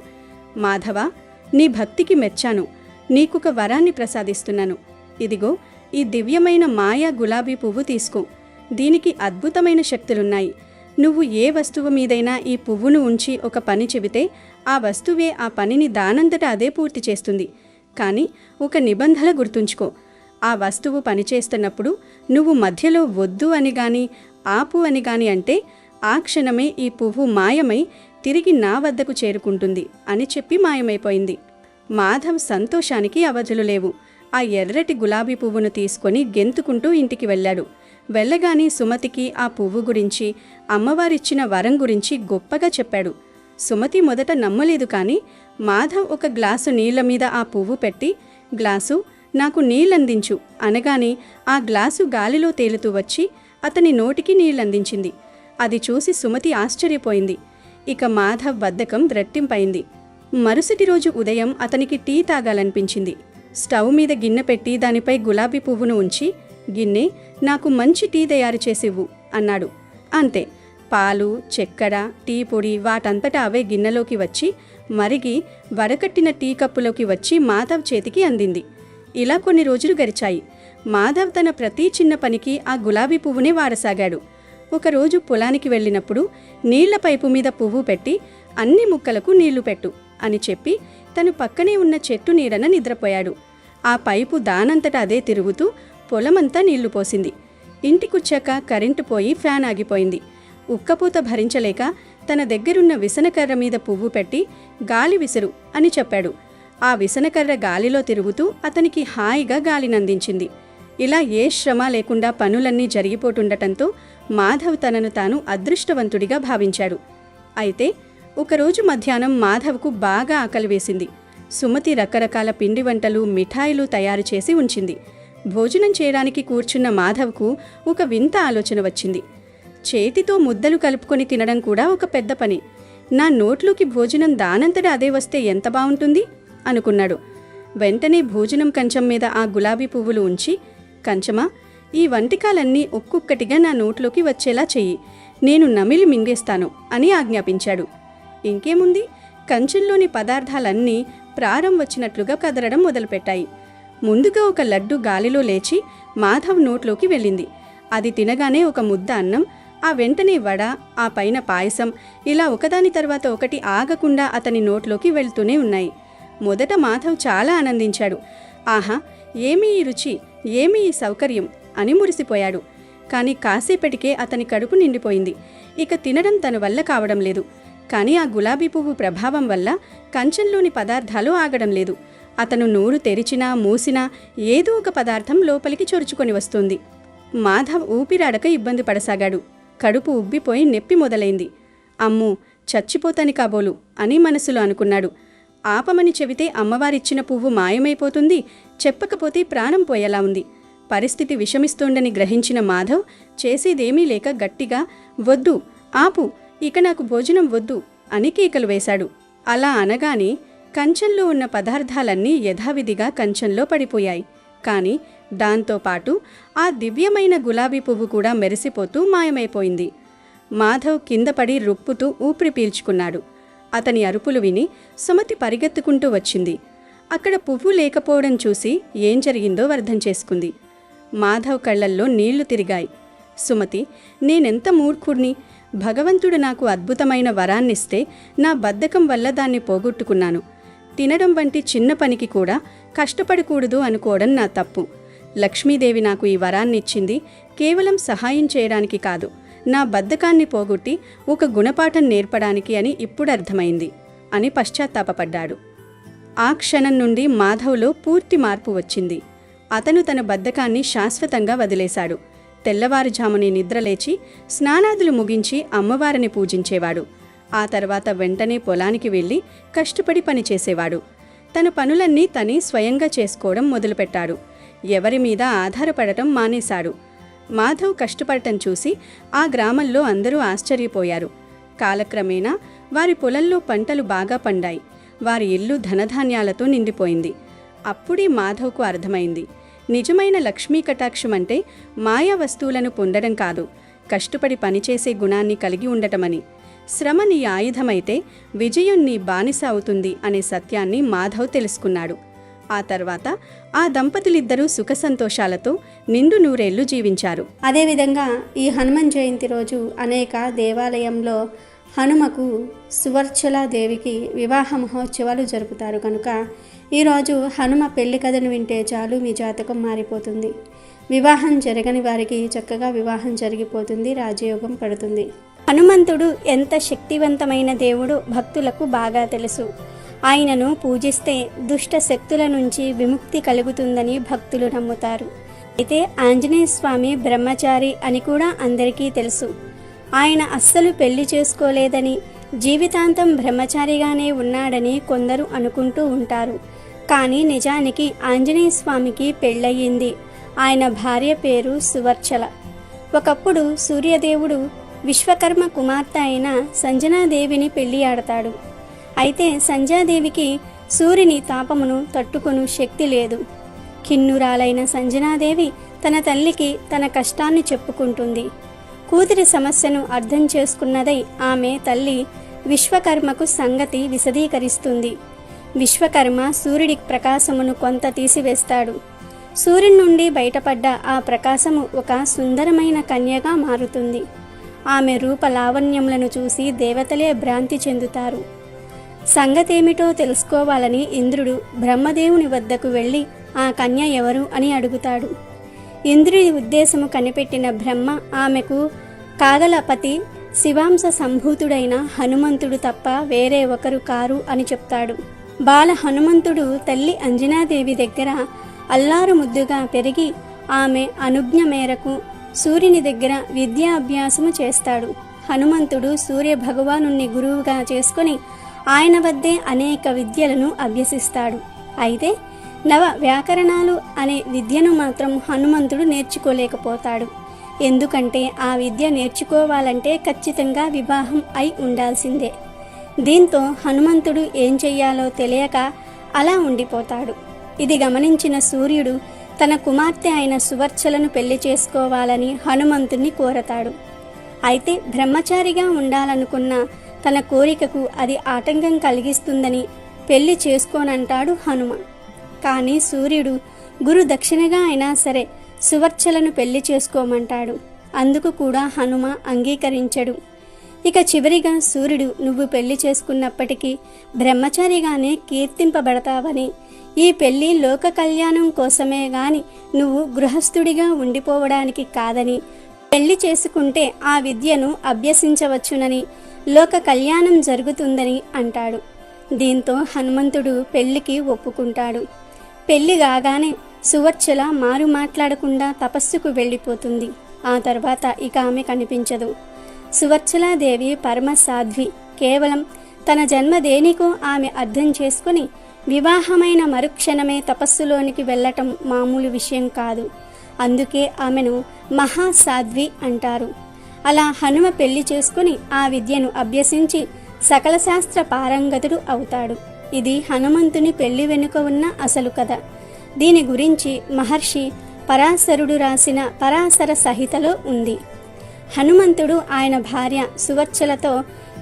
మాధవ, నీ భక్తికి మెచ్చాను. నీకొక వరాన్ని ప్రసాదిస్తున్నాను. ఇదిగో ఈ దివ్యమైన మాయా గులాబీ పువ్వు తీసుకో. దీనికి అద్భుతమైన శక్తులున్నాయి. నువ్వు ఏ వస్తువు మీదైనా ఈ పువ్వును ఉంచి ఒక పని చెబితే ఆ వస్తువే ఆ పనిని దానంతట అదే పూర్తి చేస్తుంది. కానీ ఒక నిబంధన గుర్తుంచుకో. ఆ వస్తువు పనిచేస్తున్నప్పుడు నువ్వు మధ్యలో వద్దు అని గాని ఆపు అని గాని అంటే ఆ క్షణమే ఈ పువ్వు మాయమై తిరిగి నా వద్దకు చేరుకుంటుంది అని చెప్పి మాయమైపోయింది. మాధవ్ సంతోషానికి అవధులు లేవు. ఆ ఎర్రటి గులాబీ పువ్వును తీసుకొని గెంతుకుంటూ ఇంటికి వెళ్ళాడు. వెళ్ళగానే సుమతికి ఆ పువ్వు గురించి, అమ్మవారిచ్చిన వరం గురించి గొప్పగా చెప్పాడు. సుమతి మొదట నమ్మలేదు, కానీ మాధవ్ ఒక గ్లాసు నీళ్ల మీద ఆ పువ్వు పెట్టి, గ్లాసు నాకు నీళ్ళందించు అనగానే ఆ గ్లాసు గాలిలో తేలుతూ వచ్చి అతని నోటికి నీళ్ళందించింది. అది చూసి సుమతి ఆశ్చర్యపోయింది. ఇక మాధవ్ బద్ధకం రెట్టింపైంది. మరుసటి రోజు ఉదయం అతనికి టీ తాగాలనిపించింది. స్టవ్ మీద గిన్నె పెట్టి దానిపై గులాబీ పువ్వును ఉంచి, గిన్నె నాకు మంచి టీ తయారు చేసివ్వు అన్నాడు. అంతే, పాలు, చక్కెర, టీ పొడి వాటంతటా అవే గిన్నెలోకి వచ్చి మరిగి వడకట్టిన టీ కప్పులోకి వచ్చి మాధవ్ చేతికి అందింది. ఇలా కొన్ని రోజులు గడిచాయి. మాధవ్ తన ప్రతి చిన్న పనికి ఆ గులాబీ పువ్వునే వాడసాగాడు. ఒకరోజు పొలానికి వెళ్ళినప్పుడు నీళ్ల పైపు మీద పువ్వు పెట్టి అన్ని ముక్కలకు నీళ్లు పెట్టు అని చెప్పి తను పక్కనే ఉన్న చెట్టు నీడన నిద్రపోయాడు. ఆ పైపు దానంతట అదే తిరుగుతూ పొలమంతా నీళ్లు పోసింది. ఇంటికొచ్చాక కరెంటు పోయి ఫ్యాన్ ఆగిపోయింది. ఉక్కపోత భరించలేక తన దగ్గరున్న విసనకర్ర మీద పువ్వు పెట్టి గాలి విసురు అని చెప్పాడు. ఆ విసనకర్ర గాలిలో తిరుగుతూ అతనికి హాయిగా గాలినందించింది. ఇలా ఏ శ్రమ లేకుండా పనులన్నీ జరిగిపోతుండటంతో మాధవ్ తనను తాను అదృష్టవంతుడిగా భావించాడు. అయితే ఒకరోజు మధ్యాహ్నం మాధవ్కు బాగా ఆకలి వేసింది. సుమతి రకరకాల పిండి వంటలు, మిఠాయిలు తయారు చేసి ఉంచింది. భోజనం చేయడానికి కూర్చున్న మాధవ్కు ఒక వింత ఆలోచన వచ్చింది. చేతితో ముద్దలు కలుపుకొని తినడం కూడా ఒక పెద్ద పని. నా నోట్లోకి భోజనం దానంతట అదే వస్తే ఎంత బాగుంటుంది అనుకున్నాడు. వెంటనే భోజనం కంచం మీద ఆ గులాబీ పువ్వులు ఉంచి, కంచమా, ఈ వంటకాలన్నీ ఒక్కొక్కటిగా నా నోట్లోకి వచ్చేలా చెయ్యి, నేను నమిలి మింగేస్తాను అని ఆజ్ఞాపించాడు. ఇంకేముంది, కంచంలోని పదార్థాలన్నీ ప్రారం వచ్చినట్లుగా కదలడం మొదలుపెట్టాయి. ముందుగా ఒక లడ్డు గాలిలో లేచి మాధవ్ నోట్లోకి వెళ్ళింది. అది తినగానే ఒక ముద్ద అన్నం, ఆ వెంటనే వడ, ఆ పైన పాయసం, ఇలా ఒకదాని తర్వాత ఒకటి ఆగకుండా అతని నోట్లోకి వెళ్తూనే ఉన్నాయి. మొదట మాధవ్ చాలా ఆనందించాడు. ఆహా, ఏమీ ఈ రుచి, ఏమీ ఈ సౌకర్యం అని మురిసిపోయాడు. కానీ కాసేపటికే అతని కడుపు నిండిపోయింది. ఇక తినడం తన వల్ల కావడం లేదు. కానీ ఆ గులాబీ పువ్వు ప్రభావం వల్ల కంచంలోని పదార్థాలు ఆగడం లేదు. అతను నోరు తెరిచినా మూసినా ఏదో ఒక పదార్థం లోపలికి చొరుచుకొని వస్తుంది. మాధవ్ ఊపిరాడక ఇబ్బంది పడసాగాడు. కడుపు ఉబ్బిపోయి నొప్పి మొదలైంది. అమ్మో, చచ్చిపోతాని కాబోలు అని మనసులో అనుకున్నాడు. ఆపమని చెబితే అమ్మవారిచ్చిన పువ్వు మాయమైపోతుంది, చెప్పకపోతే ప్రాణం పోయేలా ఉంది. పరిస్థితి విషమిస్తోందని గ్రహించిన మాధవ్ చేసేదేమీ లేక గట్టిగా, వద్దు, ఆపు, ఇక నాకు భోజనం వద్దు అని కేకలు వేశాడు. అలా అనగానే కంచంలో ఉన్న పదార్థాలన్నీ యథావిధిగా కంచంలో పడిపోయాయి. కానీ దాంతోపాటు ఆ దివ్యమైన గులాబీ పువ్వు కూడా మెరిసిపోతూ మాయమైపోయింది. మాధవ్ కింద పడి రొప్పుతూ ఊపిరి పీల్చుకున్నాడు. అతని అరుపులు విని సుమతి పరిగెత్తుకుంటూ వచ్చింది. అక్కడ పువ్వు లేకపోవడం చూసి ఏం జరిగిందో అర్థం చేసుకుంది. మాధవ్ కళ్ళల్లో నీళ్లు తిరిగాయి. సుమతి, నేనెంత మూర్ఖుడిని! భగవంతుడు నాకు అద్భుతమైన వరాన్నిస్తే నా బద్ధకం వల్ల దాన్ని పోగొట్టుకున్నాను. తినడం వంటి చిన్న పనికి కూడా కష్టపడకూడదు అనుకోవడం నా తప్పు. లక్ష్మీదేవి నాకు ఈ వరాన్నిచ్చింది కేవలం సహాయం చేయడానికి కాదు, నా బద్ధకాన్ని పోగొట్టి ఒక గుణపాఠం నేర్పడానికి అని ఇప్పుడు అర్థమైంది అని పశ్చాత్తాపపడ్డాడు. ఆ క్షణం నుండి మాధవ్లో పూర్తి మార్పు వచ్చింది. అతను తన బద్ధకాన్ని శాశ్వతంగా వదిలేశాడు. తెల్లవారుజామునే నిద్రలేచి స్నానాదులు ముగించి అమ్మవారిని పూజించేవాడు. ఆ తర్వాత వెంటనే పొలానికి వెళ్ళి కష్టపడి పనిచేసేవాడు. తన పనులన్నీ తనే స్వయంగా చేసుకోవడం మొదలుపెట్టాడు. ఎవరి మీద ఆధారపడటం మానేశాడు. మాధవ్ కష్టపడటం చూసి ఆ గ్రామంలో అందరూ ఆశ్చర్యపోయారు. కాలక్రమేణా వారి పొలంలో పంటలు బాగా పండాయి. వారి ఇల్లు ధనధాన్యాలతో నిండిపోయింది. అప్పుడే మాధవ్కు అర్థమైంది, నిజమైన లక్ష్మీ కటాక్షం అంటే మాయా వస్తువులను పొందడం కాదు, కష్టపడి పనిచేసే గుణాన్ని కలిగి ఉండటమని. శ్రమ నీ ఆయుధమైతే విజయం నీ బానిస అవుతుంది అనే సత్యాన్ని మాధవ్ తెలుసుకున్నాడు. ఆ తర్వాత ఆ దంపతులిద్దరూ సుఖ సంతోషాలతో నిండు నూరేళ్లు జీవించారు. అదేవిధంగా ఈ హనుమాన్ జయంతి రోజు అనేక దేవాలయంలో హనుమకు సువర్చలాదేవికి వివాహ మహోత్సవాలు జరుపుతారు. కనుక ఈరోజు హనుమ పెళ్లి కథను వింటే చాలు మీ జాతకం మారిపోతుంది. వివాహం జరగని వారికి చక్కగా వివాహం జరిగిపోతుంది, రాజయోగం పడుతుంది. హనుమంతుడు ఎంత శక్తివంతమైన దేవుడో భక్తులకు బాగా తెలుసు. ఆయనను పూజిస్తే దుష్ట శక్తుల నుంచి విముక్తి కలుగుతుందని భక్తులు నమ్ముతారు. అయితే ఆంజనేయ స్వామి బ్రహ్మచారి అని కూడా అందరికీ తెలుసు. ఆయన అస్సలు పెళ్లి చేసుకోలేదని, జీవితాంతం బ్రహ్మచారిగానే ఉన్నాడని కొందరు అనుకుంటూ ఉంటారు. కానీ నిజానికి ఆంజనేయ స్వామికి పెళ్ళయింది. ఆయన భార్య పేరు సువర్చల. ఒకప్పుడు సూర్యదేవుడు విశ్వకర్మ కుమార్తె అయిన సంజనాదేవిని పెళ్లి ఆడతాడు. అయితే సంజాదేవికి సూర్యుని తాపమును తట్టుకొను శక్తి లేదు. కిన్నురాలైన సంజనాదేవి తన తల్లికి తన కష్టాన్ని చెప్పుకుంటుంది. కూతురి సమస్యను అర్థం చేసుకున్నదై ఆమె తల్లి విశ్వకర్మకు సంగతి విశదీకరిస్తుంది. విశ్వకర్మ సూర్యుడి ప్రకాశమును కొంత తీసివేస్తాడు. సూర్యుని నుండి బయటపడ్డ ఆ ప్రకాశము ఒక సుందరమైన కన్యగా మారుతుంది. ఆమె రూప లావణ్యములను చూసి దేవతలే భ్రాంతి చెందుతారు. సంగతేమిటో తెలుసుకోవాలని ఇంద్రుడు బ్రహ్మదేవుని వద్దకు వెళ్ళి ఆ కన్య ఎవరు అని అడుగుతాడు. ఇంద్రుడి ఉద్దేశము కనిపెట్టిన బ్రహ్మ ఆమెకు కాగలపతి శివాంశ సంభూతుడైన హనుమంతుడు తప్ప వేరే ఒకరు కారు అని చెప్తాడు. బాల హనుమంతుడు తల్లి అంజనాదేవి దగ్గర అల్లారు ముద్దుగా పెరిగి ఆమె అనుజ్ఞ మేరకు సూర్యుని దగ్గర విద్యాభ్యాసము చేస్తాడు. హనుమంతుడు సూర్య భగవానుణ్ణి గురువుగా చేసుకొని ఆయన వద్దే అనేక విద్యలను అభ్యసిస్తాడు. అయితే నవ వ్యాకరణాలు అనే విద్యను మాత్రం హనుమంతుడు నేర్చుకోలేకపోతాడు. ఎందుకంటే ఆ విద్య నేర్చుకోవాలంటే ఖచ్చితంగా వివాహం అయి ఉండాల్సిందే. దీంతో హనుమంతుడు ఏం చెయ్యాలో తెలియక అలా ఉండిపోతాడు. ఇది గమనించిన సూర్యుడు తన కుమార్తె అయిన సువర్చలను పెళ్లి చేసుకోవాలని హనుమంతుణ్ణి కోరతాడు. అయితే బ్రహ్మచారిగా ఉండాలనుకున్న తన కోరికకు అది ఆటంకం కలిగిస్తుందని పెళ్లి చేసుకోనంటాడు హనుమ. కానీ సూర్యుడు గురు దక్షిణగా అయినా సరే సువర్చలను పెళ్లి చేసుకోమంటాడు. అందుకు కూడా హనుమ అంగీకరించడు. ఇక చివరిగా సూర్యుడు నువ్వు పెళ్లి చేసుకున్నప్పటికీ బ్రహ్మచారిగానే కీర్తింపబడతావని, ఈ పెళ్లి లోక కళ్యాణం కోసమే గాని నువ్వు గృహస్థుడిగా ఉండిపోవడానికి కాదని, పెళ్లి చేసుకుంటే ఆ విద్యను అభ్యసించవచ్చునని, లోక కళ్యాణం జరుగుతుందని అంటాడు. దీంతో హనుమంతుడు పెళ్లికి ఒప్పుకుంటాడు. పెళ్లి కాగానే సువర్చల మారు మాట్లాడకుండా తపస్సుకు వెళ్ళిపోతుంది. ఆ తర్వాత ఇక ఆమె కనిపించదు. సువర్చలాదేవి పరమ సాధ్వి. కేవలం తన జన్మ దేనికో ఆమె అర్థం చేసుకుని వివాహమైన మరుక్షణమే తపస్సులోనికి వెళ్ళటం మామూలు విషయం కాదు. అందుకే ఆమెను మహాసాధ్వి అంటారు. అలా హనుమ పెళ్లి చేసుకుని ఆ విద్యను అభ్యసించి సకల శాస్త్ర పారంగతుడు అవుతాడు. ఇది హనుమంతుని పెళ్లి వెనుక ఉన్న అసలు కథ. దీని గురించి మహర్షి పరాశరుడు రాసిన పరాశర సహితలో ఉంది. హనుమంతుడు ఆయన భార్య సువర్చలతో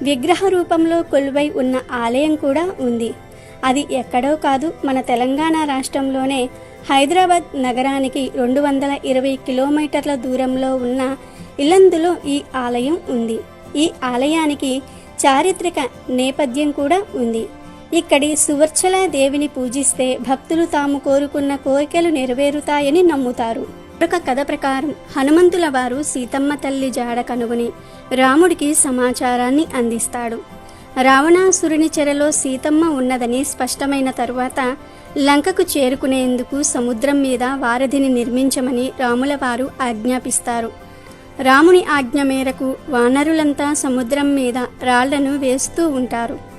విగ్రహ రూపంలో కొలువై ఉన్న ఆలయం కూడా ఉంది. అది ఎక్కడో కాదు, మన తెలంగాణ రాష్ట్రంలోనే హైదరాబాద్ నగరానికి 220 కిలోమీటర్ల దూరంలో ఉన్న ఇలందులో ఈ ఆలయం ఉంది. ఈ ఆలయానికి చారిత్రక నేపథ్యం కూడా ఉంది. ఇక్కడి సువర్చల దేవిని పూజిస్తే భక్తులు తాము కోరుకున్న కోరికలు నెరవేరుతాయని నమ్ముతారు. ఒక కథ ప్రకారం హనుమంతుల వారు సీతమ్మ తల్లి జాడ కనుగొని రాముడికి సమాచారాన్ని అందిస్తాడు. రావణాసురుని చెరలో సీతమ్మ ఉన్నదని స్పష్టమైన తరువాత లంకకు చేరుకునేందుకు సముద్రం మీద వారధిని నిర్మించమని రాముల వారు ఆజ్ఞాపిస్తారు. రాముని ఆజ్ఞ మేరకు వానరులంతా సముద్రం మీద రాళ్లను వేస్తూ ఉంటారు.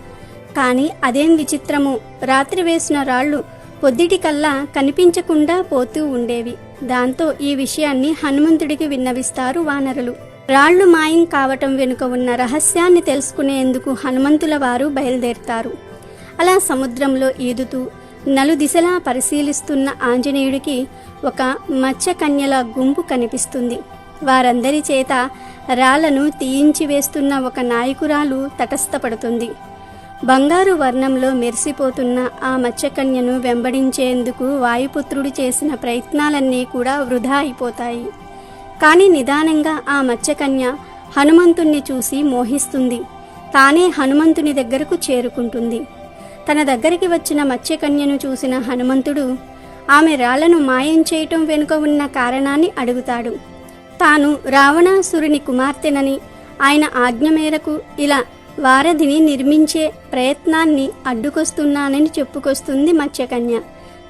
కానీ అదేం విచిత్రమో, రాత్రి వేసిన రాళ్లు పొద్దుటికల్లా కనిపించకుండా పోతూ ఉండేవి. దాంతో ఈ విషయాన్ని హనుమంతుడికి విన్నవిస్తారు వానరులు. రాళ్లు మాయం కావటం వెనుక ఉన్న రహస్యాన్ని తెలుసుకునేందుకు హనుమంతుల వారు బయలుదేరుతారు. అలా సముద్రంలో ఈదుతూ నలుదిశలా పరిశీలిస్తున్న ఆంజనేయుడికి ఒక మత్స్యకన్యల గుంపు కనిపిస్తుంది. వారందరి చేత రాళ్లను తీయించి వేస్తున్న ఒక నాయకురాలు తటస్థపడుతుంది. బంగారు వర్ణంలో మెరిసిపోతున్న ఆ మత్స్యకన్యను వెంబడించేందుకు వాయుపుత్రుడు చేసిన ప్రయత్నాలన్నీ కూడా వృధా అయిపోతాయి. కానీ నిదానంగా ఆ మత్స్యకన్య హనుమంతుణ్ణి చూసి మోహిస్తుంది. తానే హనుమంతుని దగ్గరకు చేరుకుంటుంది. తన దగ్గరికి వచ్చిన మత్స్యకన్యను చూసిన హనుమంతుడు ఆమె రాళ్లను మాయం చేయటం వెనుక ఉన్న కారణాన్ని అడుగుతాడు. తాను రావణాసురుని కుమార్తెనని, ఆయన ఆజ్ఞ మేరకు ఇలా వారధిని నిర్మించే ప్రయత్నాన్ని అడ్డుకొస్తున్నానని చెప్పుకొస్తుంది మత్స్యకన్య.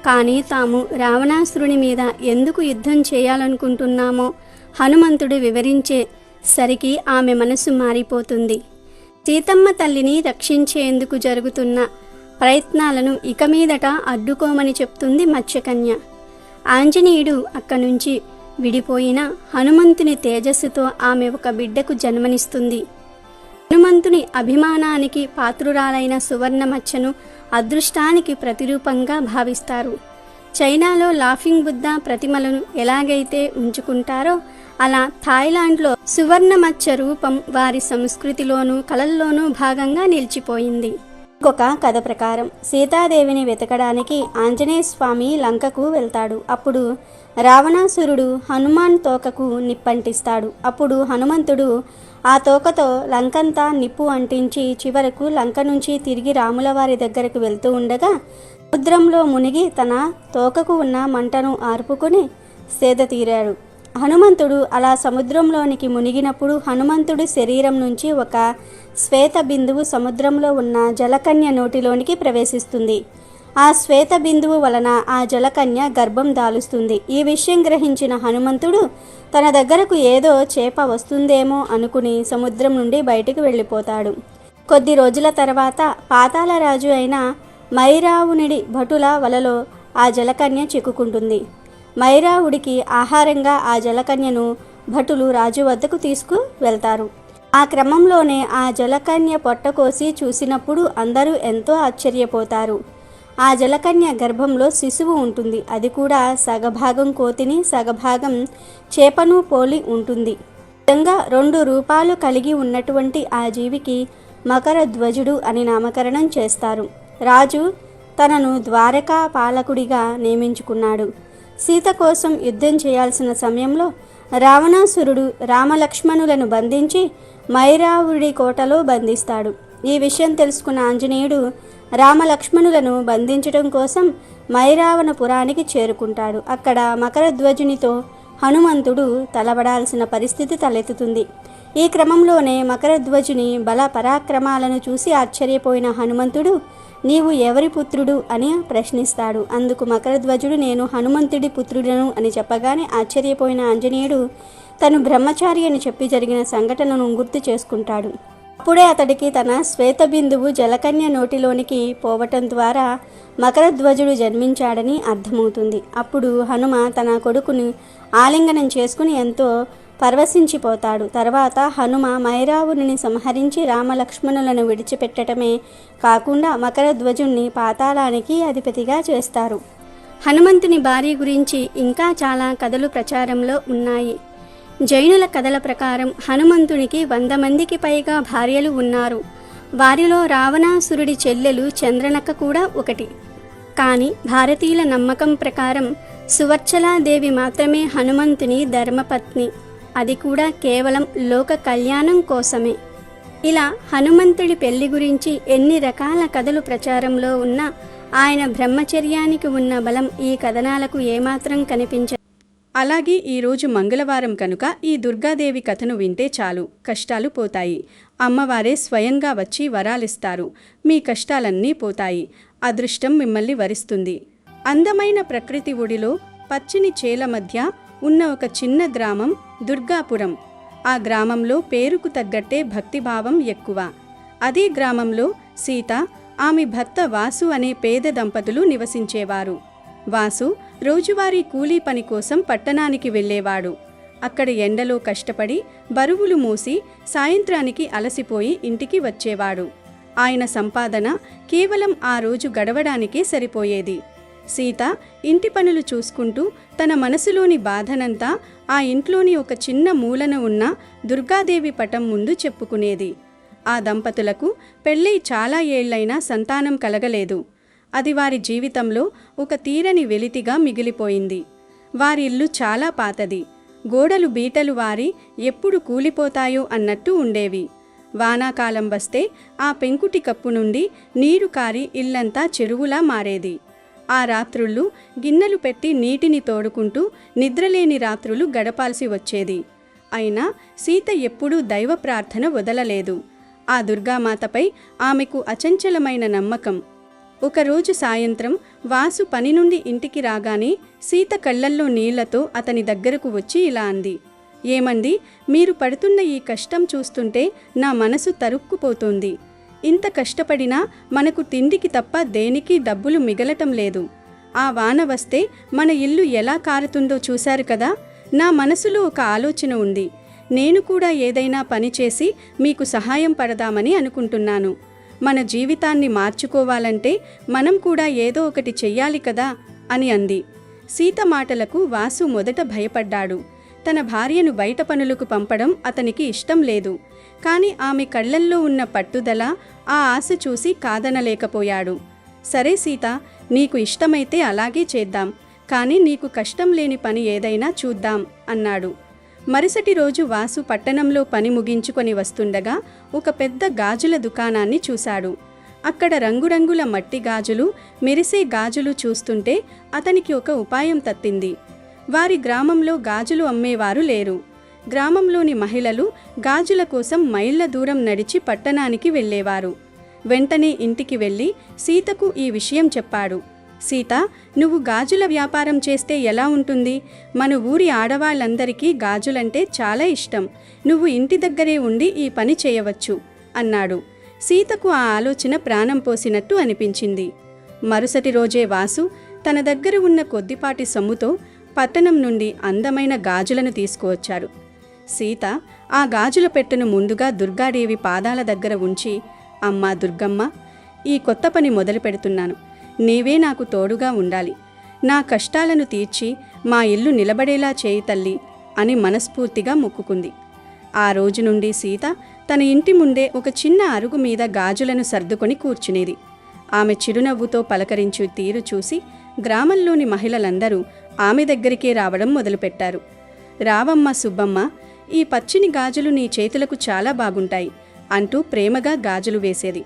కానీ తాము రావణాసురుని మీద ఎందుకు యుద్ధం చేయాలనుకుంటున్నామో హనుమంతుడు వివరించేసరికి ఆమె మనసు మారిపోతుంది. సీతమ్మ తల్లిని రక్షించేందుకు జరుగుతున్న ప్రయత్నాలను ఇక మీదట అడ్డుకోమని చెప్తుంది మత్స్యకన్య. ఆంజనేయుడు అక్కడి నుంచి విడిపోయిన హనుమంతుని తేజస్సుతో ఆమె ఒక బిడ్డకు జన్మనిస్తుంది. హనుమంతుని అభిమానానికి పాత్రురాలైన సువర్ణ మచ్చను అదృష్టానికి ప్రతిరూపంగా భావిస్తారు. చైనాలో లాఫింగ్ బుద్ధ ప్రతిమలను ఎలాగైతే ఉంచుకుంటారో అలా థాయిలాండ్లో సువర్ణ మచ్చ రూపం వారి సంస్కృతిలోనూ కళల్లోనూ భాగంగా నిలిచిపోయింది. ఇంకొక కథ ప్రకారం సీతాదేవిని వెతకడానికి ఆంజనేయ స్వామి లంకకు వెళ్తాడు. అప్పుడు రావణాసురుడు హనుమాన్ తోకకు నిప్పంటిస్తాడు. అప్పుడు హనుమంతుడు ఆ తోకతో లంకంతా నిప్పు అంటించి చివరకు లంక నుంచి తిరిగి రాముల వారి దగ్గరకు వెళ్తూ ఉండగా సముద్రంలో మునిగి తన తోకకు ఉన్న మంటను ఆర్పుకొని సేద తీరాడు. హనుమంతుడు అలా సముద్రంలోనికి మునిగినప్పుడు హనుమంతుడి శరీరం నుంచి ఒక శ్వేత బిందువు సముద్రంలో ఉన్న జలకన్య నోటిలోనికి ప్రవేశిస్తుంది. ఆ శ్వేత బిందువు వలన ఆ జలకన్య గర్భం దాలుస్తుంది. ఈ విషయం గ్రహించిన హనుమంతుడు తన దగ్గరకు ఏదో చేప వస్తుందేమో అనుకుని సముద్రం నుండి బయటికి వెళ్ళిపోతాడు. కొద్ది రోజుల తర్వాత పాతాళరాజు అయిన మైరావునిడి భటుల వలలో ఆ జలకన్య చిక్కుకుంటుంది. మైరావుడికి ఆహారంగా ఆ జలకన్యను భటులు రాజు వద్దకు తీసుకు వెళ్తారు. ఆ క్రమంలోనే ఆ జలకన్య పొట్టకోసి చూసినప్పుడు అందరూ ఎంతో ఆశ్చర్యపోతారు. ఆ జలకన్య గర్భంలో శిశువు ఉంటుంది. అది కూడా సగభాగం కోతిని సగభాగం చేపను పోలి ఉంటుంది. విధంగా 2 రూపాలు కలిగి ఉన్నటువంటి ఆ జీవికి మకర ధ్వజుడు అని నామకరణం చేస్తారు. రాజు తనను ద్వారకా పాలకుడిగా నియమించుకున్నాడు. సీత కోసం యుద్ధం చేయాల్సిన సమయంలో రావణాసురుడు రామలక్ష్మణులను బంధించి మైరావుడి కోటలో బంధిస్తాడు. ఈ విషయం తెలుసుకున్న ఆంజనేయుడు రామలక్ష్మణులను బంధించడం కోసం మైరావణపురానికి చేరుకుంటాడు. అక్కడ మకరధ్వజునితో హనుమంతుడు తలబడాల్సిన పరిస్థితి తలెత్తుతుంది. ఈ క్రమంలోనే మకరధ్వజుని బల పరాక్రమాలను చూసి ఆశ్చర్యపోయిన హనుమంతుడు నీవు ఎవరి పుత్రుడు అని ప్రశ్నిస్తాడు. అందుకు మకరధ్వజుడు నేను హనుమంతుడి పుత్రుడను అని చెప్పగానే ఆశ్చర్యపోయిన ఆంజనేయుడు తను బ్రహ్మచారి అని చెప్పి జరిగిన సంఘటనను గుర్తు చేసుకుంటాడు. అప్పుడే అతడికి తన శ్వేత బిందువు జలకన్య నోటిలోనికి పోవటం ద్వారా మకరధ్వజుడు జన్మించాడని అర్థమవుతుంది. అప్పుడు హనుమ తన కొడుకుని ఆలింగనం చేసుకుని ఎంతో పరవశించిపోతాడు. తర్వాత హనుమ మైరావుని సంహరించి రామలక్ష్మణులను విడిచిపెట్టడమే కాకుండా మకరధ్వజుణ్ణి పాతాళానికి అధిపతిగా చేస్తారు. హనుమంతుని భార్య గురించి ఇంకా చాలా కథలు ప్రచారంలో ఉన్నాయి. జైనుల కథల ప్రకారం హనుమంతునికి 100 మందికి పైగా భార్యలు ఉన్నారు. వారిలో రావణాసురుడి చెల్లెలు చంద్రనక్క కూడా ఒకటి. కానీ భారతీయుల నమ్మకం ప్రకారం సువర్చలాదేవి మాత్రమే హనుమంతుని ధర్మపత్ని. అది కూడా కేవలం లోక కళ్యాణం కోసమే. ఇలా హనుమంతుడి పెళ్లి గురించి ఎన్ని రకాల కథలు ప్రచారంలో ఉన్నా ఆయన బ్రహ్మచర్యానికి ఉన్న బలం ఈ కథనాలకు ఏమాత్రం కనిపించదు. అలాగే ఈరోజు మంగళవారం కనుక ఈ దుర్గాదేవి కథను వింటే చాలు, కష్టాలు పోతాయి. అమ్మవారే స్వయంగా వచ్చి వరాలిస్తారు. మీ కష్టాలన్నీ పోతాయి. అదృష్టం మిమ్మల్ని వరిస్తుంది. అందమైన ప్రకృతి ఒడిలో పచ్చిని చేల మధ్య ఉన్న ఒక చిన్న గ్రామం దుర్గాపురం. ఆ గ్రామంలో పేరుకు తగ్గట్టే భక్తిభావం ఎక్కువ. అదే గ్రామంలో సీత, ఆమె భర్త వాసు అనే పేద దంపతులు నివసించేవారు. వాసు రోజువారీ కూలీ పని కోసం పట్టణానికి వెళ్ళేవాడు. అక్కడ ఎండలో కష్టపడి బరువులు మోసి సాయంత్రానికి అలసిపోయి ఇంటికి వచ్చేవాడు. ఆయన సంపాదన కేవలం ఆ రోజు గడవడానికే సరిపోయేది. సీత ఇంటి పనులు చూసుకుంటూ తన మనసులోని బాధనంతా ఆ ఇంట్లోని ఒక చిన్న మూలన ఉన్న దుర్గాదేవి పటం ముందు చెప్పుకునేది. ఆ దంపతులకు పెళ్ళై చాలా ఏళ్లైనా సంతానం కలగలేదు. అది వారి జీవితంలో ఒక తీరని వెలితిగా మిగిలిపోయింది. వారి ఇల్లు చాలా పాతది. గోడలు బీటలు వారి ఎప్పుడు కూలిపోతాయో అన్నట్టు ఉండేవి. వానాకాలం వస్తే ఆ పెంకుటి కప్పు నుండి నీరు కారి ఇల్లంతా చెరువులా మారేది. ఆ రాత్రుళ్ళు గిన్నెలు పెట్టి నీటిని తోడుకుంటూ నిద్రలేని రాత్రులు గడపాల్సి వచ్చేది. అయినా సీత ఎప్పుడూ దైవ ప్రార్థన వదలలేదు. ఆ దుర్గామాతపై ఆమెకు అచంచలమైన నమ్మకం. ఒకరోజు సాయంత్రం వాసు పని నుండి ఇంటికి రాగానే సీత కళ్ళల్లో నీళ్లతో అతని దగ్గరకు వచ్చి ఇలా అంది. ఏమండి, మీరు పడుతున్న ఈ కష్టం చూస్తుంటే నా మనసు తరుక్కుపోతోంది. ఇంత కష్టపడినా మనకు తిండికి తప్ప దేనికి డబ్బులు మిగలటం లేదు. ఆ వాన వస్తే మన ఇల్లు ఎలా కారుతుందో చూశారు కదా. నా మనసులో ఒక ఆలోచన ఉంది. నేను కూడా ఏదైనా పని చేసి మీకు సహాయం పడదామని అనుకుంటున్నాను. మన జీవితాన్ని మార్చుకోవాలంటే మనం కూడా ఏదో ఒకటి చెయ్యాలి కదా అని అంది. సీత మాటలకు వాసు మొదట భయపడ్డాడు. తన భార్యను బయట పనులకు పంపడం అతనికి ఇష్టం లేదు. కానీ ఆమె కళ్ళల్లో ఉన్న పట్టుదల, ఆ ఆశ చూసి కాదనలేకపోయాడు. సరే సీత, నీకు ఇష్టమైతే అలాగే చేద్దాం. కానీ నీకు కష్టం లేని పని ఏదైనా చూద్దాం అన్నాడు. మరుసటి రోజు వాసు పట్టణంలో పని ముగించుకొని వస్తుండగా ఒక పెద్ద గాజుల దుకాణాన్ని చూశాడు. అక్కడ రంగురంగుల మట్టి గాజులు, మెరిసే గాజులు చూస్తుంటే అతనికి ఒక ఉపాయం తట్టింది. వారి గ్రామంలో గాజులు అమ్మేవారు లేరు. గ్రామంలోని మహిళలు గాజుల కోసం మైళ్ళ దూరం నడిచి పట్టణానికి వెళ్ళేవారు. వెంటనే ఇంటికి వెళ్ళి సీతకు ఈ విషయం చెప్పాడు. సీత, నువ్వు గాజుల వ్యాపారం చేస్తే ఎలా ఉంటుంది? మన ఊరి ఆడవాళ్ళందరికీ గాజులంటే చాలా ఇష్టం. నువ్వు ఇంటి దగ్గరే ఉండి ఈ పని చేయవచ్చు అన్నాడు. సీతకు ఆ ఆలోచన ప్రాణం పోసినట్టు అనిపించింది. మరుసటి రోజే వాసు తన దగ్గర ఉన్న కొద్దిపాటి సొమ్ముతో పట్టణం నుండి అందమైన గాజులను తీసుకువచ్చారు. సీత ఆ గాజుల పెట్టెను ముందుగా దుర్గాదేవి పాదాల దగ్గర ఉంచి, అమ్మా దుర్గమ్మ, ఈ కొత్త పని మొదలు పెడుతున్నాను. నీవే నాకు తోడుగా ఉండాలి. నా కష్టాలను తీర్చి మా ఇల్లు నిలబడేలా చేయి తల్లి అని మనస్ఫూర్తిగా మొక్కుకుంది. ఆ రోజు నుండి సీత తన ఇంటి ముందే ఒక చిన్న అరుగు మీద గాజులను సర్దుకొని కూర్చునేది. ఆమె చిరునవ్వుతో పలకరించు తీరు చూసి గ్రామంలోని మహిళలందరూ ఆమె దగ్గరికే రావడం మొదలుపెట్టారు. రావమ్మ సుబ్బమ్మ, ఈ పచ్చిని గాజులు నీ చేతులకు చాలా బాగుంటాయి అంటూ ప్రేమగా గాజులు వేసేది.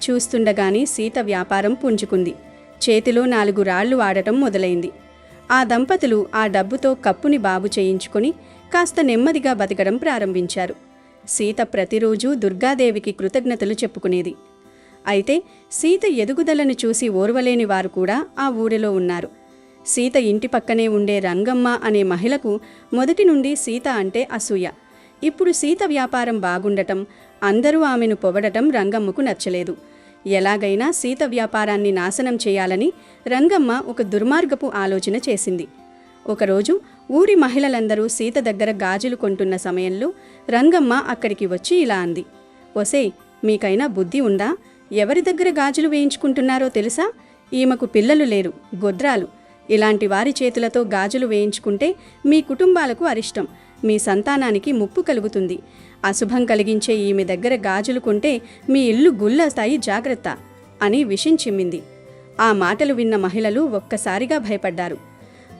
చూస్తుండగానే సీత వ్యాపారం పుంజుకుంది. చేతిలో 4 రాళ్లు ఆడటం మొదలైంది. ఆ దంపతులు ఆ డబ్బుతో కప్పుని బాగు చేయించుకొని కాస్త నెమ్మదిగా బతకడం ప్రారంభించారు. సీత ప్రతిరోజూ దుర్గాదేవికి కృతజ్ఞతలు చెప్పుకునేది. అయితే సీత ఎదుగుదలను చూసి ఓర్వలేని వారు కూడా ఆ ఊరిలో ఉన్నారు. సీత ఇంటి పక్కనే ఉండే రంగమ్మ అనే మహిళకు మొదటి నుండి సీత అంటే అసూయ. ఇప్పుడు సీత వ్యాపారం బాగుండటం, అందరూ ఆమెను పొగడటం రంగమ్మకు నచ్చలేదు. ఎలాగైనా సీత వ్యాపారాన్ని నాశనం చేయాలని రంగమ్మ ఒక దుర్మార్గపు ఆలోచన చేసింది. ఒకరోజు ఊరి మహిళలందరూ సీత దగ్గర గాజులు కొంటున్న సమయంలో రంగమ్మ అక్కడికి వచ్చి ఇలా అంది. ఒసేయ్, మీకైనా బుద్ధి ఉందా? ఎవరి దగ్గర గాజులు వేయించుకుంటున్నారో తెలుసా? ఈమెకు పిల్లలు లేరు, గొడ్రాలు. ఇలాంటి వారి చేతులతో గాజులు వేయించుకుంటే మీ కుటుంబాలకు అరిష్టం, మీ సంతానానికి ముప్పు కలుగుతుంది. అశుభం కలిగించే ఈమె దగ్గర గాజులు కొంటే మీ ఇల్లు గుల్లస్తాయి, జాగ్రత్త అని విషం చిమ్మింది. ఆ మాటలు విన్న మహిళలు ఒక్కసారిగా భయపడ్డారు.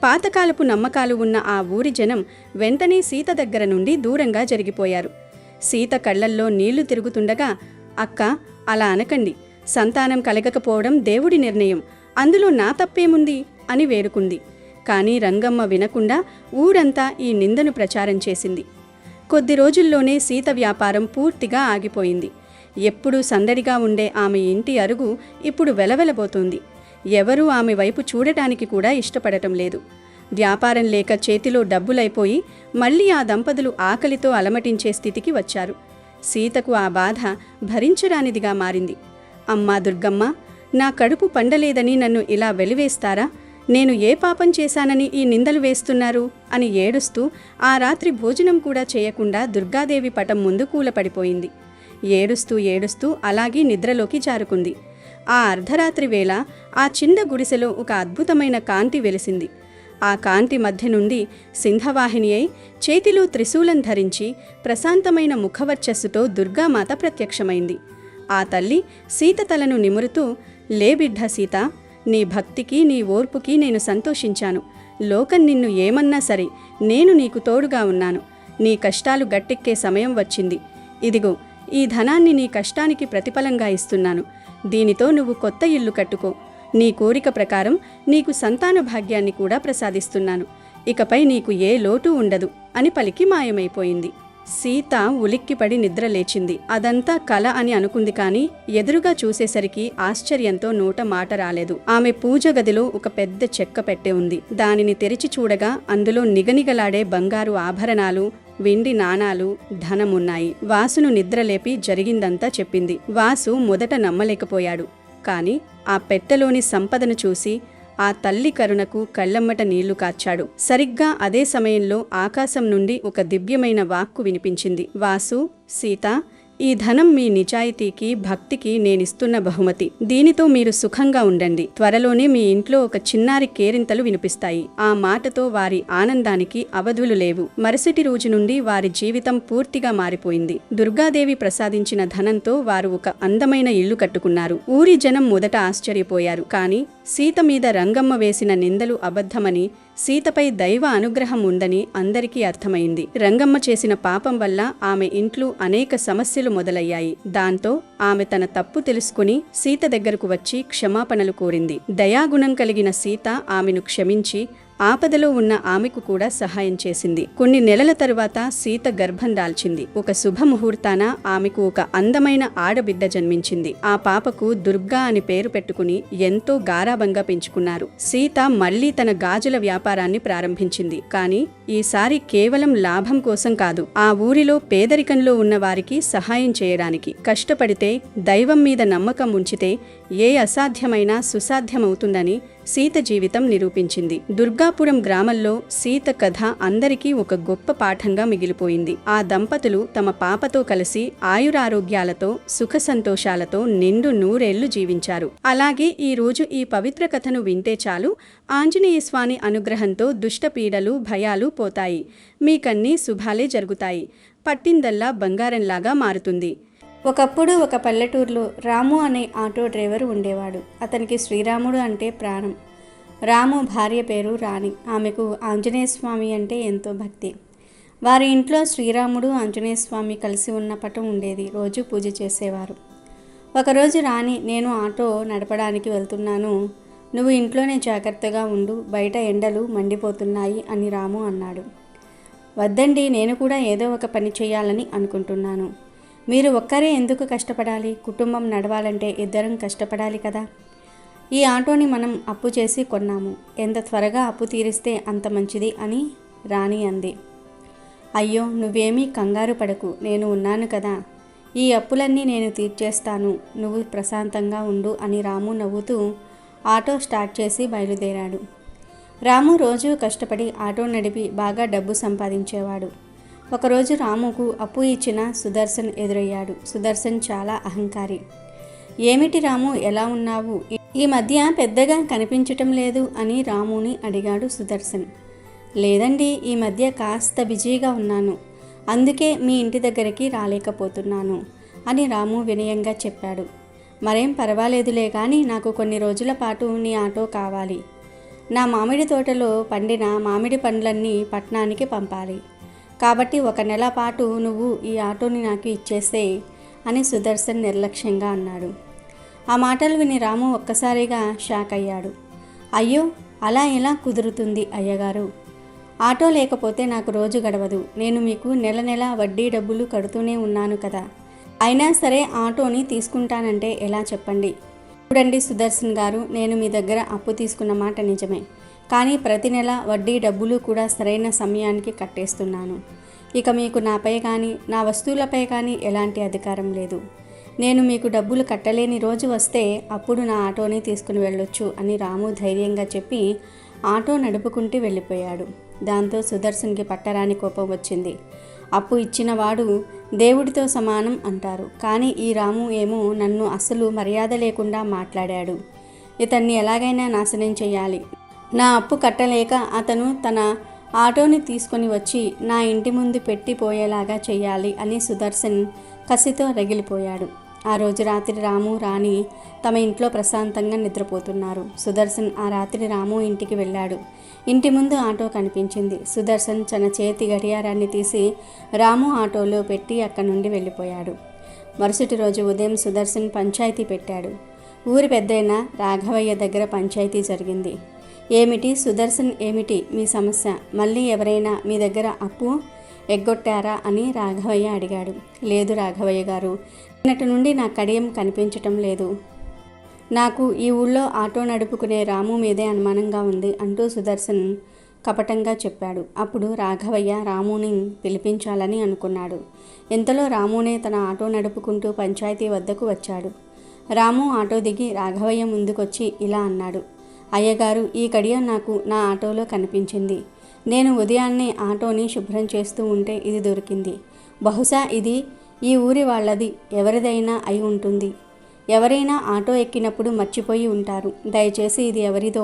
పాతకాలపు నమ్మకాలు ఉన్న ఆ ఊరి జనం వెంటనే సీత దగ్గర నుండి దూరంగా జరిగిపోయారు. సీత కళ్లల్లో నీళ్లు తిరుగుతుండగా, అక్క, అలా అనకండి. సంతానం కలగకపోవడం దేవుడి నిర్ణయం, అందులో నా తప్పేముంది అని వేడుకుంది. కానీ రంగమ్మ వినకుండా ఊరంతా ఈ నిందను ప్రచారం చేసింది. కొద్ది రోజుల్లోనే సీత వ్యాపారం పూర్తిగా ఆగిపోయింది. ఎప్పుడూ సందడిగా ఉండే ఆమె ఇంటి అరుగు ఇప్పుడు వెలవెలబోతోంది. ఎవరూ ఆమె వైపు చూడటానికి కూడా ఇష్టపడటం లేదు. వ్యాపారం లేక చేతిలో డబ్బులైపోయి మళ్ళీ ఆ దంపతులు ఆకలితో అలమటించే స్థితికి వచ్చారు. సీతకు ఆ బాధ భరించరానిదిగా మారింది. అమ్మా దుర్గమ్మ, నా కడుపు పండలేదని నన్ను ఇలా వెలివేస్తారా? నేను ఏ పాపం చేశానని ఈ నిందలు వేస్తున్నారు అని ఏడుస్తూ ఆ రాత్రి భోజనం కూడా చేయకుండా దుర్గాదేవి పటం ముందు కూలపడిపోయింది. ఏడుస్తూ ఏడుస్తూ అలాగే నిద్రలోకి జారుకుంది. ఆ అర్ధరాత్రి వేళ ఆ చిన్న గుడిసెలో ఒక అద్భుతమైన కాంతి వెలిసింది. ఆ కాంతి మధ్య నుండి సింహవాహిని అయి చేతిలో త్రిశూలం ధరించి ప్రశాంతమైన ముఖవర్చస్సుతో దుర్గామాత ప్రత్యక్షమైంది. ఆ తల్లి సీత తలను నిమురుతూ, లే బిడ్డ సీత, నీ భక్తికి నీ ఓర్పుకి నేను సంతోషించాను. లోకం నిన్ను ఏమన్నా సరే నేను నీకు తోడుగా ఉన్నాను. నీ కష్టాలు గట్టెక్కే సమయం వచ్చింది. ఇదిగో, ఈ ధనాన్ని నీ కష్టానికి ప్రతిఫలంగా ఇస్తున్నాను. దీనితో నువ్వు కొత్త ఇల్లు కట్టుకో. నీ కోరిక ప్రకారం నీకు సంతాన భాగ్యాన్ని కూడా ప్రసాదిస్తున్నాను. ఇకపై నీకు ఏ లోటు ఉండదు అని పలికి మాయమైపోయింది. సీత ఉలిక్కిపడి నిద్రలేచింది. అదంతా కల అని అనుకుంది, కానీ ఎదురుగా చూసేసరికి ఆశ్చర్యంతో నోట మాట రాలేదు. ఆమె పూజ గదిలో ఒక పెద్ద చెక్క పెట్టె ఉంది. దానిని తెరిచి చూడగా అందులో నిగనిగలాడే బంగారు ఆభరణాలు, వెండి నాణాలు, ధనమున్నాయి. వాసును నిద్రలేపి జరిగిందంతా చెప్పింది. వాసు మొదట నమ్మలేకపోయాడు. కాని ఆ పెట్టెలోని సంపదను చూసి ఆ తల్లి కరుణకు కళ్ళమ్మట నీళ్లు కార్చాడు. సరిగ్గా అదే సమయంలో ఆకాశం నుండి ఒక దివ్యమైన వాక్కు వినిపించింది. వాసు, సీత, ఈ ధనం మీ నిజాయితీకి, భక్తికి నేనిస్తున్న బహుమతి. దీనితో మీరు సుఖంగా ఉండండి. త్వరలోనే మీ ఇంట్లో ఒక చిన్నారి కేరింతలు వినిపిస్తాయి. ఆ మాటతో వారి ఆనందానికి అవధులు లేవు. మరుసటి రోజు నుండి వారి జీవితం పూర్తిగా మారిపోయింది. దుర్గాదేవి ప్రసాదించిన ధనంతో వారు ఒక అందమైన ఇల్లు కట్టుకున్నారు. ఊరి జనం మొదట ఆశ్చర్యపోయారు. కానీ సీత మీద రంగమ్మ వేసిన నిందలు అబద్ధమని, సీతపై దైవ అనుగ్రహం ఉందని అందరికీ అర్థమైంది. రంగమ్మ చేసిన పాపం వల్ల ఆమె ఇంట్లో అనేక సమస్యలు మొదలయ్యాయి. దాంతో ఆమె తన తప్పు తెలుసుకుని సీత దగ్గరకు వచ్చి క్షమాపణలు కోరింది. దయాగుణం కలిగిన సీత ఆమెను క్షమించి ఆపదలో ఉన్న ఆమెకు కూడా సహాయం చేసింది. కొన్ని నెలల తరువాత సీత గర్భం దాల్చింది. ఒక శుభముహూర్తాన ఆమెకు ఒక అందమైన ఆడబిడ్డ జన్మించింది. ఆ పాపకు దుర్గా అని పేరు పెట్టుకుని ఎంతో గారాబంగా పెంచుకున్నారు. సీత మళ్లీ తన గాజుల వ్యాపారాన్ని ప్రారంభించింది. కానీ ఈసారి కేవలం లాభం కోసం కాదు, ఆ ఊరిలో పేదరికంలో ఉన్న వారికి సహాయం చేయడానికి. కష్టపడితే, దైవం మీద నమ్మకం ఉంచితే ఏ అసాధ్యమైనా సుసాధ్యమవుతుందని సీత జీవితం నిరూపించింది. దుర్గాపురం గ్రామంలో సీత కథ అందరికీ ఒక గొప్ప పాఠంగా మిగిలిపోయింది. ఆ దంపతులు తమ పాపతో కలిసి ఆయురారోగ్యాలతో, సుఖ సంతోషాలతో నిండు నూరేళ్లు జీవించారు. అలాగే ఈ రోజు ఈ పవిత్ర కథను వింటే చాలు, ఆంజనేయ స్వామి అనుగ్రహంతో దుష్టపీడలు, భయాలు పోతాయి. మీకన్నీ శుభాలే జరుగుతాయి. పట్టిందల్లా బంగారంలాగా మారుతుంది. ఒకప్పుడు ఒక పల్లెటూరులో రాము అనే ఆటో డ్రైవర్ ఉండేవాడు. అతనికి శ్రీరాముడు అంటే ప్రాణం. రాము భార్య పేరు రాణి. ఆమెకు ఆంజనేయ స్వామి అంటే ఎంతో భక్తి. వారి ఇంట్లో శ్రీరాముడు, ఆంజనేయ స్వామి కలిసి ఉన్న పటం ఉండేది. రోజు పూజ చేసేవారు. ఒకరోజు రాణి, నేను ఆటో నడపడానికి వెళ్తున్నాను, నువ్వు ఇంట్లోనే జాగ్రత్తగా ఉండు, బయట ఎండలు మండిపోతున్నాయి అని రాము అన్నాడు. వద్దండి, నేను కూడా ఏదో ఒక పని చేయాలని అనుకుంటున్నాను. మీరు ఒక్కరే ఎందుకు కష్టపడాలి? కుటుంబం నడవాలంటే ఇద్దరం కష్టపడాలి కదా. ఈ ఆటోని మనం అప్పు చేసి కొన్నాము. ఎంత త్వరగా అప్పు తీరిస్తే అంత మంచిది అని రాణి అంది. అయ్యో, నువ్వేమీ కంగారు పడకు, నేను ఉన్నాను కదా. ఈ అప్పులన్నీ నేను తీర్చేస్తాను, నువ్వు ప్రశాంతంగా ఉండు అని రాము నవ్వుతూ ఆటో స్టార్ట్ చేసి బయలుదేరాడు. రాము రోజూ కష్టపడి ఆటో నడిపి బాగా డబ్బు సంపాదించేవాడు. ఒకరోజు రాముకు అప్పు ఇచ్చిన సుదర్శన్ ఎదురయ్యాడు. సుదర్శన్ చాలా అహంకారి. ఏమిటి రాము, ఎలా ఉన్నావు? ఈ మధ్య పెద్దగా కనిపించటం లేదు అని రాముని అడిగాడు సుదర్శన్. లేదండి, ఈ మధ్య కాస్త బిజీగా ఉన్నాను, అందుకే మీ ఇంటి దగ్గరికి రాలేకపోతున్నాను అని రాము వినయంగా చెప్పాడు. మరేం పర్వాలేదులే కానీ నాకు కొన్ని రోజుల పాటు నీ ఆటో కావాలి. నా మామిడి తోటలో పండిన మామిడి పండ్లన్నీ పట్నానికి పంపాలి. కాబట్టి 1 నెల పాటు నువ్వు ఈ ఆటోని నాకు ఇచ్చేసే అని సుదర్శన్ నిర్లక్ష్యంగా అన్నాడు. ఆ మాటలు విని రాము ఒక్కసారిగా షాక్ అయ్యాడు. అయ్యో, అలా ఎలా కుదురుతుంది అయ్యగారు? ఆటో లేకపోతే నాకు రోజు గడవదు. నేను మీకు నెల నెల వడ్డీ డబ్బులు కడుతూనే ఉన్నాను కదా. అయినా సరే ఆటోని తీసుకుంటానంటే ఎలా చెప్పండి? చూడండి సుదర్శన్ గారు, నేను మీ దగ్గర అప్పు తీసుకున్న మాట నిజమే, కానీ ప్రతి నెల వడ్డీ డబ్బులు కూడా సరైన సమయానికి కట్టేస్తున్నాను. ఇక మీకు నాపై కానీ నా వస్తువులపై కానీ ఎలాంటి అధికారం లేదు. నేను మీకు డబ్బులు కట్టలేని రోజు వస్తే అప్పుడు నా ఆటోని తీసుకుని వెళ్ళొచ్చు అని రాము ధైర్యంగా చెప్పి ఆటో నడుపుకుంటూ వెళ్ళిపోయాడు. దాంతో సుదర్శన్కి పట్టరాని కోపం వచ్చింది. అప్పు ఇచ్చిన వాడు దేవుడితో సమానం అంటారు, కానీ ఈ రాము ఏమో నన్ను అస్సలు మర్యాద లేకుండా మాట్లాడాడు. ఇతన్ని ఎలాగైనా నాశనం చేయాలి. నా అప్పు కట్టలేక అతను తన ఆటోని తీసుకొని వచ్చి నా ఇంటి ముందు పెట్టిపోయేలాగా చేయాలి అని సుదర్శన్ కసితో రగిలిపోయాడు. ఆ రోజు రాత్రి రాము, రాణి తమ ఇంట్లో ప్రశాంతంగా నిద్రపోతున్నారు. సుదర్శన్ ఆ రాత్రి రాము ఇంటికి వెళ్ళాడు. ఇంటి ముందు ఆటో కనిపించింది. సుదర్శన్ తన చేతి గడియారాన్ని తీసి రాము ఆటోలో పెట్టి అక్కడి నుండి వెళ్ళిపోయాడు. మరుసటి రోజు ఉదయం సుదర్శన్ పంచాయతీ పెట్టాడు. ఊరి పెద్దయిన రాఘవయ్య దగ్గర పంచాయతీ జరిగింది. ఏమిటి సుదర్శన్, ఏమిటి మీ సమస్య? మళ్ళీ ఎవరైనా మీ దగ్గర అప్పు ఎగ్గొట్టారా అని రాఘవయ్య అడిగాడు. లేదు రాఘవయ్య గారు, నిన్నటి నుండి నా కడియం కనిపించటం లేదు. నాకు ఈ ఊళ్ళో ఆటో నడుపుకునే రాము మీదే అనుమానంగా ఉంది అంటూ సుదర్శన్ కపటంగా చెప్పాడు. అప్పుడు రాఘవయ్య రాముని పిలిపించాలని అనుకున్నాడు. ఇంతలో రామునే తన ఆటో నడుపుకుంటూ పంచాయతీ వద్దకు వచ్చాడు. రాము ఆటో దిగి రాఘవయ్య ముందుకొచ్చి ఇలా అన్నాడు. అయ్యగారు, ఈ కడియం నాకు నా ఆటోలో కనిపించింది. నేను ఉదయాన్నే ఆటోని శుభ్రం చేస్తూ ఉంటే ఇది దొరికింది. బహుశా ఇది ఈ ఊరి వాళ్ళది, ఎవరిదైనా అయి ఉంటుంది. ఎవరైనా ఆటో ఎక్కినప్పుడు మర్చిపోయి ఉంటారు. దయచేసి ఇది ఎవరిదో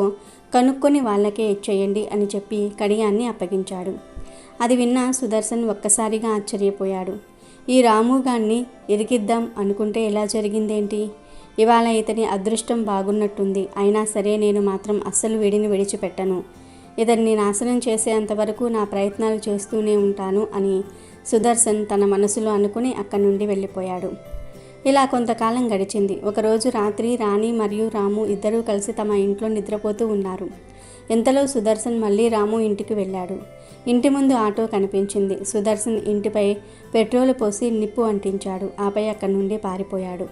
కనుక్కొని వాళ్ళకే ఇచ్చేయండి అని చెప్పి కడియాన్ని అప్పగించాడు. అది విన్న సుదర్శన్ ఒక్కసారిగా ఆశ్చర్యపోయాడు. ఈ రాముగాన్ని ఇరికిద్దాం అనుకుంటే ఇలా జరిగిందేంటి? ఇవాళ ఇతని అదృష్టం బాగున్నట్టుంది. అయినా సరే నేను మాత్రం అస్సలు వీడిని విడిచిపెట్టను. ఇతన్ని నాశనం చేసేంతవరకు నా ప్రయత్నాలు చేస్తూనే ఉంటాను అని సుదర్శన్ తన మనసులో అనుకుని అక్కడి నుండి వెళ్ళిపోయాడు. ఇలా కొంతకాలం గడిచింది. ఒకరోజు రాత్రి రాణి మరియు రాము ఇద్దరూ కలిసి తమ ఇంట్లో నిద్రపోతూ ఉన్నారు. ఇంతలో సుదర్శన్ మళ్ళీ రాము ఇంటికి వెళ్ళాడు. ఇంటి ముందు ఆటో కనిపించింది. సుదర్శన్ ఇంటిపై పెట్రోలు పోసి నిప్పు అంటించాడు. ఆపై అక్కడి నుండి పారిపోయాడు.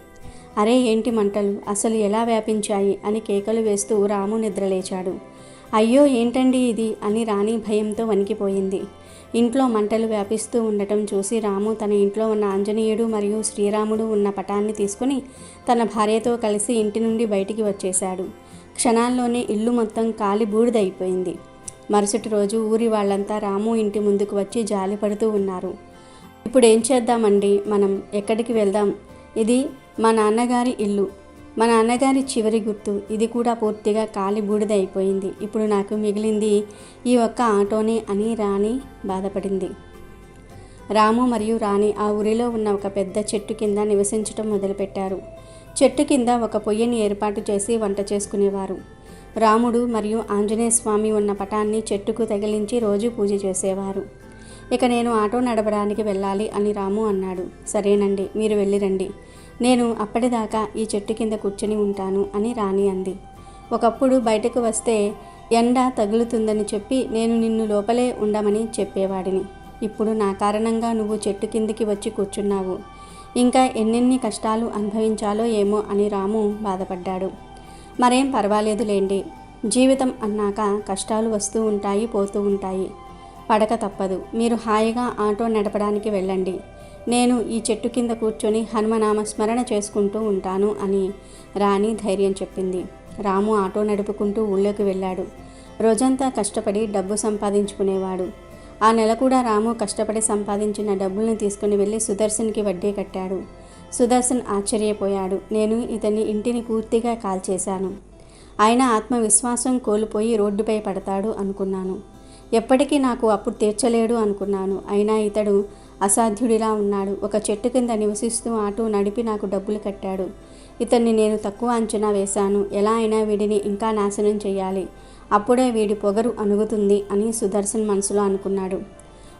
అరే ఏంటి మంటలు, అసలు ఎలా వ్యాపించాయి అని కేకలు వేస్తూ రాము నిద్రలేచాడు. అయ్యో ఏంటండి ఇది అని రాణి భయంతో వణికిపోయింది. ఇంట్లో మంటలు వ్యాపిస్తూ ఉండటం చూసి రాము తన ఇంట్లో ఉన్న ఆంజనేయుడు మరియు శ్రీరాముడు ఉన్న పటాన్ని తీసుకుని తన భార్యతో కలిసి ఇంటి నుండి బయటికి వచ్చేశాడు. క్షణాల్లోనే ఇల్లు మొత్తం కాలి బూడిదైపోయింది. మరుసటి రోజు ఊరి వాళ్ళంతా రాము ఇంటి ముందుకు వచ్చి జాలి పడుతూ ఉన్నారు. ఇప్పుడు ఏం చేద్దామండి, మనం ఎక్కడికి వెళ్దాం? ఇది మా నాన్నగారి ఇల్లు, మా నాన్నగారి చివరి గుర్తు. ఇది కూడా పూర్తిగా కాలి బూడిదైపోయింది. ఇప్పుడు నాకు మిగిలింది ఈ ఒక్క ఆటోనే అని రాణి బాధపడింది. రాము మరియు రాణి ఆ ఊరిలో ఉన్న ఒక పెద్ద చెట్టు కింద నివసించటం మొదలుపెట్టారు. చెట్టు కింద ఒక పొయ్యిని ఏర్పాటు చేసి వంట చేసుకునేవారు. రాముడు మరియు ఆంజనేయ స్వామి ఉన్న పటాన్ని చెట్టుకు తగిలించి రోజు పూజ చేసేవారు. ఇక నేను ఆటో నడపడానికి వెళ్ళాలి అని రాము అన్నాడు. సరేనండి, మీరు వెళ్ళిరండి. నేను అప్పటిదాకా ఈ చెట్టు కింద కూర్చొని ఉంటాను అని రాణి అంది. ఒకప్పుడు బయటకు వస్తే ఎండ తగులుతుందని చెప్పి నేను నిన్ను లోపలే ఉండమని చెప్పేవాడిని. ఇప్పుడు నా కారణంగా నువ్వు చెట్టు కిందికి వచ్చి కూర్చున్నావు. ఇంకా ఎన్నెన్ని కష్టాలు అనుభవించాలో ఏమో అని రాము బాధపడ్డాడు. మరేం పర్వాలేదులేండి, జీవితం అన్నాక కష్టాలు వస్తూ ఉంటాయి, పోతూ ఉంటాయి. పడక తప్పదు. మీరు హాయిగా ఆటో నడపడానికి వెళ్ళండి. నేను ఈ చెట్టు కింద కూర్చొని హనుమనామ స్మరణ చేసుకుంటూ ఉంటాను అని రాణి ధైర్యం చెప్పింది. రాము ఆటో నడుపుకుంటూ ఊళ్ళోకి వెళ్ళాడు. రోజంతా కష్టపడి డబ్బు సంపాదించుకునేవాడు. ఆ నెల కూడా రాము కష్టపడి సంపాదించిన డబ్బుల్ని తీసుకుని వెళ్ళి సుదర్శన్కి వడ్డీ కట్టాడు. సుదర్శన్ ఆశ్చర్యపోయాడు. నేను ఇతని ఇంటిని పూర్తిగా కాల్చేశాను. ఆయన ఆత్మవిశ్వాసం కోల్పోయి రోడ్డుపై పడతాడు అనుకున్నాను. ఎప్పటికీ నాకు అప్పు తీర్చలేడు అనుకున్నాను. అయినా ఇతడు అసాధ్యుడిలా ఉన్నాడు. ఒక చెట్టు కింద నివసిస్తూ ఆటో నడిపి నాకు డబ్బులు కట్టాడు. ఇతన్ని నేను తక్కువ అంచనా వేశాను. ఎలా అయినా వీడిని ఇంకా నాశనం చేయాలి. అప్పుడే వీడి పొగరు అణుగుతుంది అని సుదర్శన్ మనసులో అనుకున్నాడు.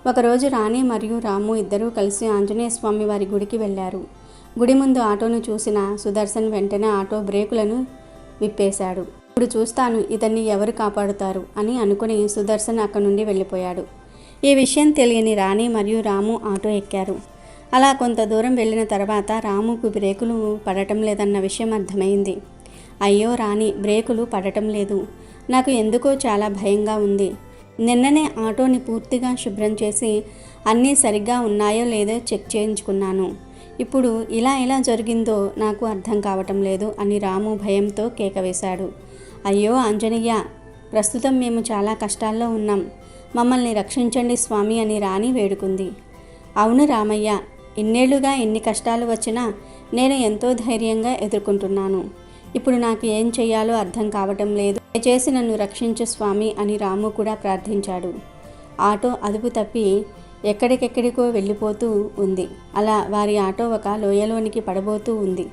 ఒకరోజు రాణి మరియు రాము ఇద్దరూ కలిసి ఆంజనేయ స్వామి వారి గుడికి వెళ్ళారు. గుడి ముందు ఆటోను చూసిన సుదర్శన్ వెంటనే ఆటో బ్రేకులను విప్పేశాడు. ఇప్పుడు చూస్తాను ఇతన్ని ఎవరు కాపాడుతారు అని అనుకుని సుదర్శన్ అక్కడి నుండి వెళ్ళిపోయాడు. ఈ విషయం తెలియని రాణి మరియు రాము ఆటో ఎక్కారు. అలా కొంత దూరం వెళ్ళిన తర్వాత రాముకు బ్రేకులు పడటం లేదన్న విషయం అర్థమైంది. అయ్యో రాణి, బ్రేకులు పడటం లేదు. నాకు ఎందుకో చాలా భయంగా ఉంది. నిన్ననే ఆటోని పూర్తిగా శుభ్రం చేసి అన్నీ సరిగ్గా ఉన్నాయో లేదో చెక్ చేయించుకున్నాను. ఇప్పుడు ఇలా జరిగిందో నాకు అర్థం కావటం లేదు అని రాము భయంతో కేక వేశాడు. అయ్యో ఆంజనేయ, ప్రస్తుతం మేము చాలా కష్టాల్లో ఉన్నాం. మమ్మల్ని రక్షించండి స్వామి అని రాణి వేడుకుంది. అవును రామయ్య, ఇన్నేళ్లుగా ఎన్ని కష్టాలు వచ్చినా నేను ఎంతో ధైర్యంగా ఎదుర్కొంటున్నాను. ఇప్పుడు నాకు ఏం చెయ్యాలో అర్థం కావటం లేదు. దయచేసి నన్ను రక్షించు స్వామి అని రాము కూడా ప్రార్థించాడు. ఆటో అదుపు తప్పి ఎక్కడికెక్కడికో వెళ్ళిపోతూ ఉంది. అలా వారి ఆటో ఒక లోయలోనికి పడబోతూ ఉంది.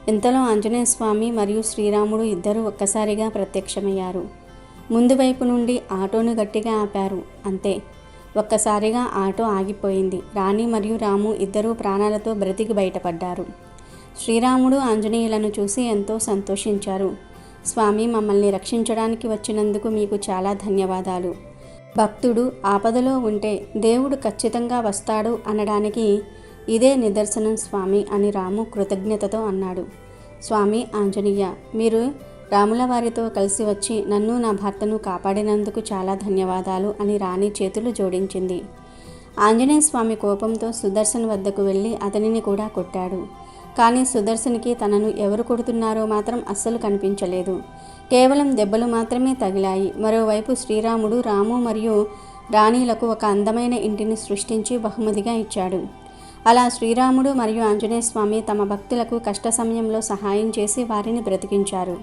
ఇంతలో ఆంజనేయ స్వామి మరియు శ్రీరాముడు ఇద్దరూ ఒక్కసారిగా ప్రత్యక్షమయ్యారు. ముందు వైపు నుండి ఆటోను గట్టిగా ఆపారు. అంతే, ఒక్కసారిగా ఆటో ఆగిపోయింది. రాణి మరియు రాము ఇద్దరూ ప్రాణాలతో బ్రతికి బయటపడ్డారు. శ్రీరాముడు ఆంజనేయులను చూసి ఎంతో సంతోషించారు. స్వామి, మమ్మల్ని రక్షించడానికి వచ్చినందుకు మీకు చాలా ధన్యవాదాలు. భక్తుడు ఆపదలో ఉంటే దేవుడు ఖచ్చితంగా వస్తాడు అనడానికి ఇదే నిదర్శనం స్వామి అని రాము కృతజ్ఞతతో అన్నాడు. స్వామి ఆంజనేయ, మీరు రాముల వారితో కలిసి వచ్చి నన్ను నా భర్తను కాపాడినందుకు చాలా ధన్యవాదాలు అని రాణి చేతులు జోడించింది. ఆంజనేయ స్వామి కోపంతో సుదర్శన్ వద్దకు వెళ్ళి అతనిని కూడా కొట్టాడు. కానీ సుదర్శన్కి తనను ఎవరు కొడుతున్నారో మాత్రం అస్సలు కనిపించలేదు. కేవలం దెబ్బలు మాత్రమే తగిలాయి. మరోవైపు శ్రీరాముడు రాము మరియు రాణీలకు ఒక అందమైన ఇంటిని సృష్టించి బహుమతిగా ఇచ్చాడు. అలా శ్రీరాముడు మరియు ఆంజనేయ స్వామి తమ భక్తులకు కష్ట సమయంలో సహాయం చేసి వారిని బ్రతికించారు.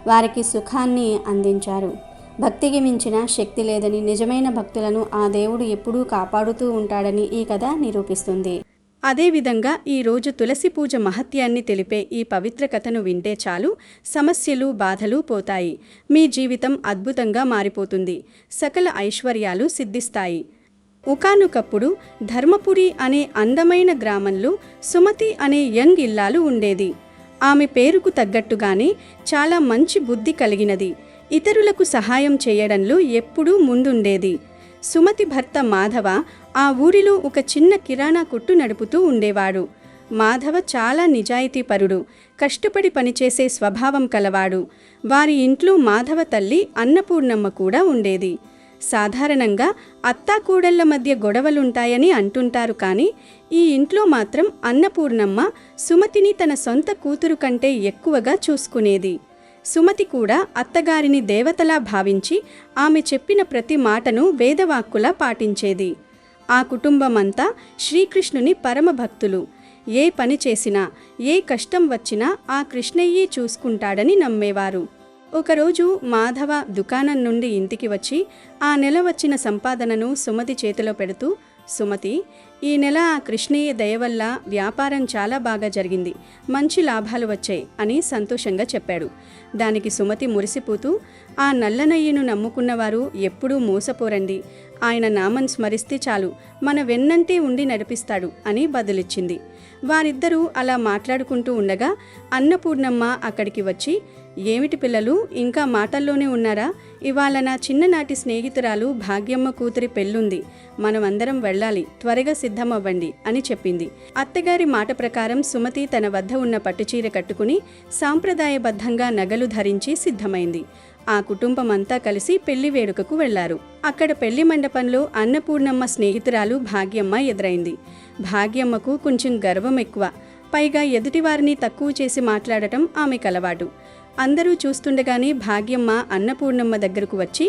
వారికి సుఖాన్ని అందించారు. భక్తికి మించిన శక్తి లేదని, నిజమైన భక్తులను ఆ దేవుడు ఎప్పుడూ కాపాడుతూ ఉంటాడని ఈ కథ నిరూపిస్తుంది. అదేవిధంగా ఈరోజు తులసి పూజ మహత్యాన్ని తెలిపే ఈ పవిత్ర కథను వింటే చాలు, సమస్యలు బాధలు పోతాయి. మీ జీవితం అద్భుతంగా మారిపోతుంది. సకల ఐశ్వర్యాలు సిద్ధిస్తాయి. ఒకానొకప్పుడు ధర్మపురి అనే అందమైన గ్రామంలో సుమతి అనే యంగ్ ఇల్లాలు ఉండేది. ఆమె పేరుకు తగ్గట్టుగానే చాలా మంచి బుద్ధి కలిగినది. ఇతరులకు సహాయం చేయడంలో ఎప్పుడూ ముందుండేది. సుమతి భర్త మాధవ ఆ ఊరిలో ఒక చిన్న కిరాణా కొట్టు నడుపుతూ ఉండేవాడు. మాధవ చాలా నిజాయితీపరుడు, కష్టపడి పనిచేసే స్వభావం కలవాడు. వారి ఇంట్లో మాధవ తల్లి అన్నపూర్ణమ్మ కూడా ఉండేది. సాధారణంగా అత్తాకోడళ్ల మధ్య గొడవలుంటాయని అంటుంటారు, కానీ ఈ ఇంట్లో మాత్రం అన్నపూర్ణమ్మ సుమతిని తన సొంత కూతురు కంటే ఎక్కువగా చూసుకునేది. సుమతి కూడా అత్తగారిని దేవతలా భావించి ఆమె చెప్పిన ప్రతి మాటను వేదవాక్కులా పాటించేది. ఆ కుటుంబమంతా శ్రీకృష్ణుని పరమ భక్తులు. ఏ పని చేసినా, ఏ కష్టం వచ్చినా ఆ కృష్ణయ్యే చూసుకుంటాడని నమ్మేవారు. ఒకరోజు మాధవ దుకాణం నుండి ఇంటికి వచ్చి ఆ నెల వచ్చిన సంపాదనను సుమతి చేతిలో పెడుతూ, సుమతి, ఈ నెల ఆ కృష్ణయ్య దయ వల్ల వ్యాపారం చాలా బాగా జరిగింది, మంచి లాభాలు వచ్చాయి అని సంతోషంగా చెప్పాడు. దానికి సుమతి మురిసిపోతూ, ఆ నల్లనయ్యను నమ్ముకున్నవారు ఎప్పుడూ మోసపోరండి, ఆయన నామం స్మరిస్తే చాలు మన వెన్నంటే ఉండి నడిపిస్తాడు అని బదులిచ్చింది. వారిద్దరూ అలా మాట్లాడుకుంటూ ఉండగా అన్నపూర్ణమ్మ అక్కడికి వచ్చి, ఏమిటి పిల్లలు, ఇంకా మాటల్లోనే ఉన్నారా? ఇవాళ నా చిన్ననాటి స్నేహితురాలు భాగ్యమ్మ కూతురి పెళ్ళుంది, మనమందరం వెళ్ళాలి, త్వరగా సిద్ధమవ్వండి అని చెప్పింది. అత్తగారి మాట ప్రకారం సుమతి తన వద్ద ఉన్న పట్టుచీర కట్టుకుని సాంప్రదాయబద్ధంగా నగలు ధరించి సిద్ధమైంది. ఆ కుటుంబమంతా కలిసి పెళ్లి వేడుకకు వెళ్లారు. అక్కడ పెళ్లి మండపంలో అన్నపూర్ణమ్మ స్నేహితురాలు భాగ్యమ్మ ఎదురైంది. భాగ్యమ్మకు కొంచెం గర్వం ఎక్కువ, పైగా ఎదుటివారిని తక్కువ చేసి మాట్లాడటం ఆమెకు అలవాటు. అందరూ చూస్తుండగానే భాగ్యమ్మ అన్నపూర్ణమ్మ దగ్గరకు వచ్చి,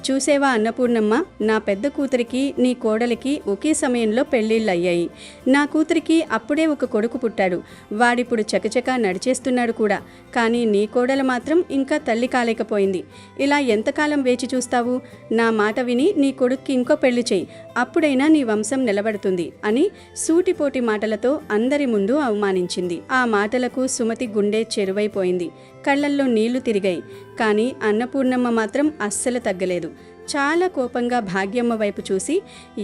చూసేవా అన్నపూర్ణమ్మ, నా పెద్ద కూతురికి నీ కోడలికి ఒకే సమయంలో పెళ్ళిళ్ళయ్యాయి. నా కూతురికి అప్పుడే ఒక కొడుకు పుట్టాడు, వాడిప్పుడు చకచకా నడిచేస్తున్నాడు కూడా. కానీ నీ కోడలు మాత్రం ఇంకా తల్లి కాలేకపోయింది. ఇలా ఎంతకాలం వేచి చూస్తావు? నా మాట విని నీ కొడుక్కి ఇంకో పెళ్లి చేయి, అప్పుడైనా నీ వంశం నిలబడుతుంది అని సూటిపోటి మాటలతో అందరి ముందు అవమానించింది. ఆ మాటలకు సుమతి గుండె చెరువైపోయింది. కళ్ళల్లో నీళ్లు తిరిగాయి. కానీ అన్నపూర్ణమ్మ మాత్రం అస్సలు తగ్గలేదు. చాలా కోపంగా భాగ్యమ్మ వైపు చూసి,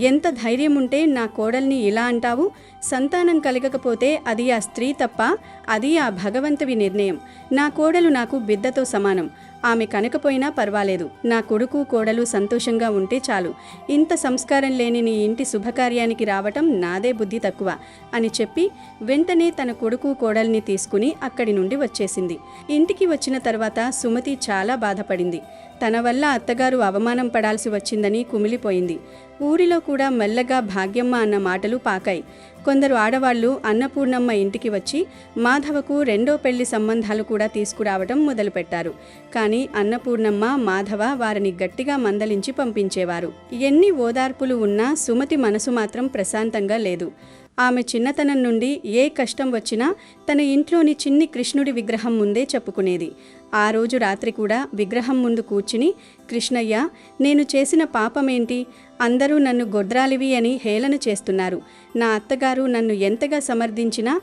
ఎంత ధైర్యం ఉంటే నా కోడల్ని ఇలా అంటావు? సంతానం కలగకపోతే అది ఆ స్త్రీ తప్ప, అది ఆ భగవంతుడి నిర్ణయం. నా కోడలు నాకు బిడ్డతో సమానం, ఆమె కనకపోయినా పర్వాలేదు, నా కొడుకు కోడలు సంతోషంగా ఉంటే చాలు. ఇంత సంస్కారం లేని నీ ఇంటి శుభకార్యానికి రావటం నాదే బుద్ధి తక్కువ అని చెప్పి వెంటనే తన కొడుకు కోడల్ని తీసుకుని అక్కడి నుండి వచ్చేసింది. ఇంటికి వచ్చిన తర్వాత సుమతి చాలా బాధపడింది. తన వల్ల అత్తగారు అవమానం పడాల్సి వచ్చిందని కుమిలిపోయింది. ఊరిలో కూడా మెల్లగా భాగ్యమ్మ అన్న మాటలు పాకాయి. కొందరు ఆడవాళ్లు అన్నపూర్ణమ్మ ఇంటికి వచ్చి మాధవకు రెండో పెళ్లి సంబంధాలు కూడా తీసుకురావడం మొదలుపెట్టారు. కానీ అన్నపూర్ణమ్మ, మాధవ వారిని గట్టిగా మందలించి పంపించేవారు. ఎన్ని ఓదార్పులు ఉన్నా సుమతి మనసు మాత్రం ప్రశాంతంగా లేదు. ఆమె చిన్నతనం నుండి ఏ కష్టం వచ్చినా తన ఇంట్లోని చిన్ని కృష్ణుడి విగ్రహం ముందే చెప్పుకునేది. ఆ రోజు రాత్రి కూడా విగ్రహం ముందు కూర్చుని, కృష్ణయ్య, నేను చేసిన పాపమేంటి? అందరూ నన్ను గొడ్రాలివి అని హేళన చేస్తున్నారు. నా అత్తగారు నన్ను ఎంతగా సమర్థించినా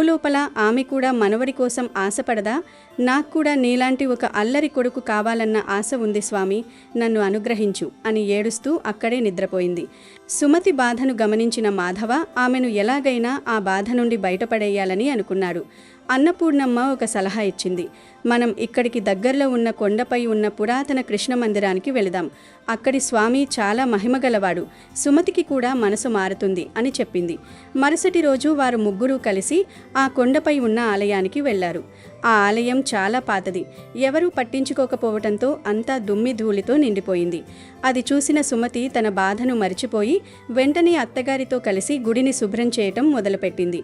లోపల ఆమె కూడా మనవడి కోసం ఆశపడదా? నాకు కూడా నీలాంటి ఒక అల్లరి కొడుకు కావాలన్న ఆశ ఉంది స్వామి, నన్ను అనుగ్రహించు అని ఏడుస్తూ అక్కడే నిద్రపోయింది. సుమతి బాధను గమనించిన మాధవ ఆమెను ఎలాగైనా ఆ బాధ నుండి బయటపడేయాలని అనుకున్నాడు. అన్నపూర్ణమ్మ ఒక సలహా ఇచ్చింది. మనం ఇక్కడికి దగ్గరలో ఉన్న కొండపై ఉన్న పురాతన కృష్ణ మందిరానికి వెళదాం. అక్కడి స్వామి చాలా మహిమగలవాడు, సుమతికి కూడా మనసు మారుతుంది అని చెప్పింది. మరుసటి రోజు వారు ముగ్గురు కలిసి ఆ కొండపై ఉన్న ఆలయానికి వెళ్లారు. ఆ ఆలయం చాలా పాతది, ఎవరూ పట్టించుకోకపోవటంతో అంతా దుమ్మి ధూళితో నిండిపోయింది. అది చూసిన సుమతి తన బాధను మరిచిపోయి వెంటనే అత్తగారితో కలిసి గుడిని శుభ్రం చేయటం మొదలుపెట్టింది.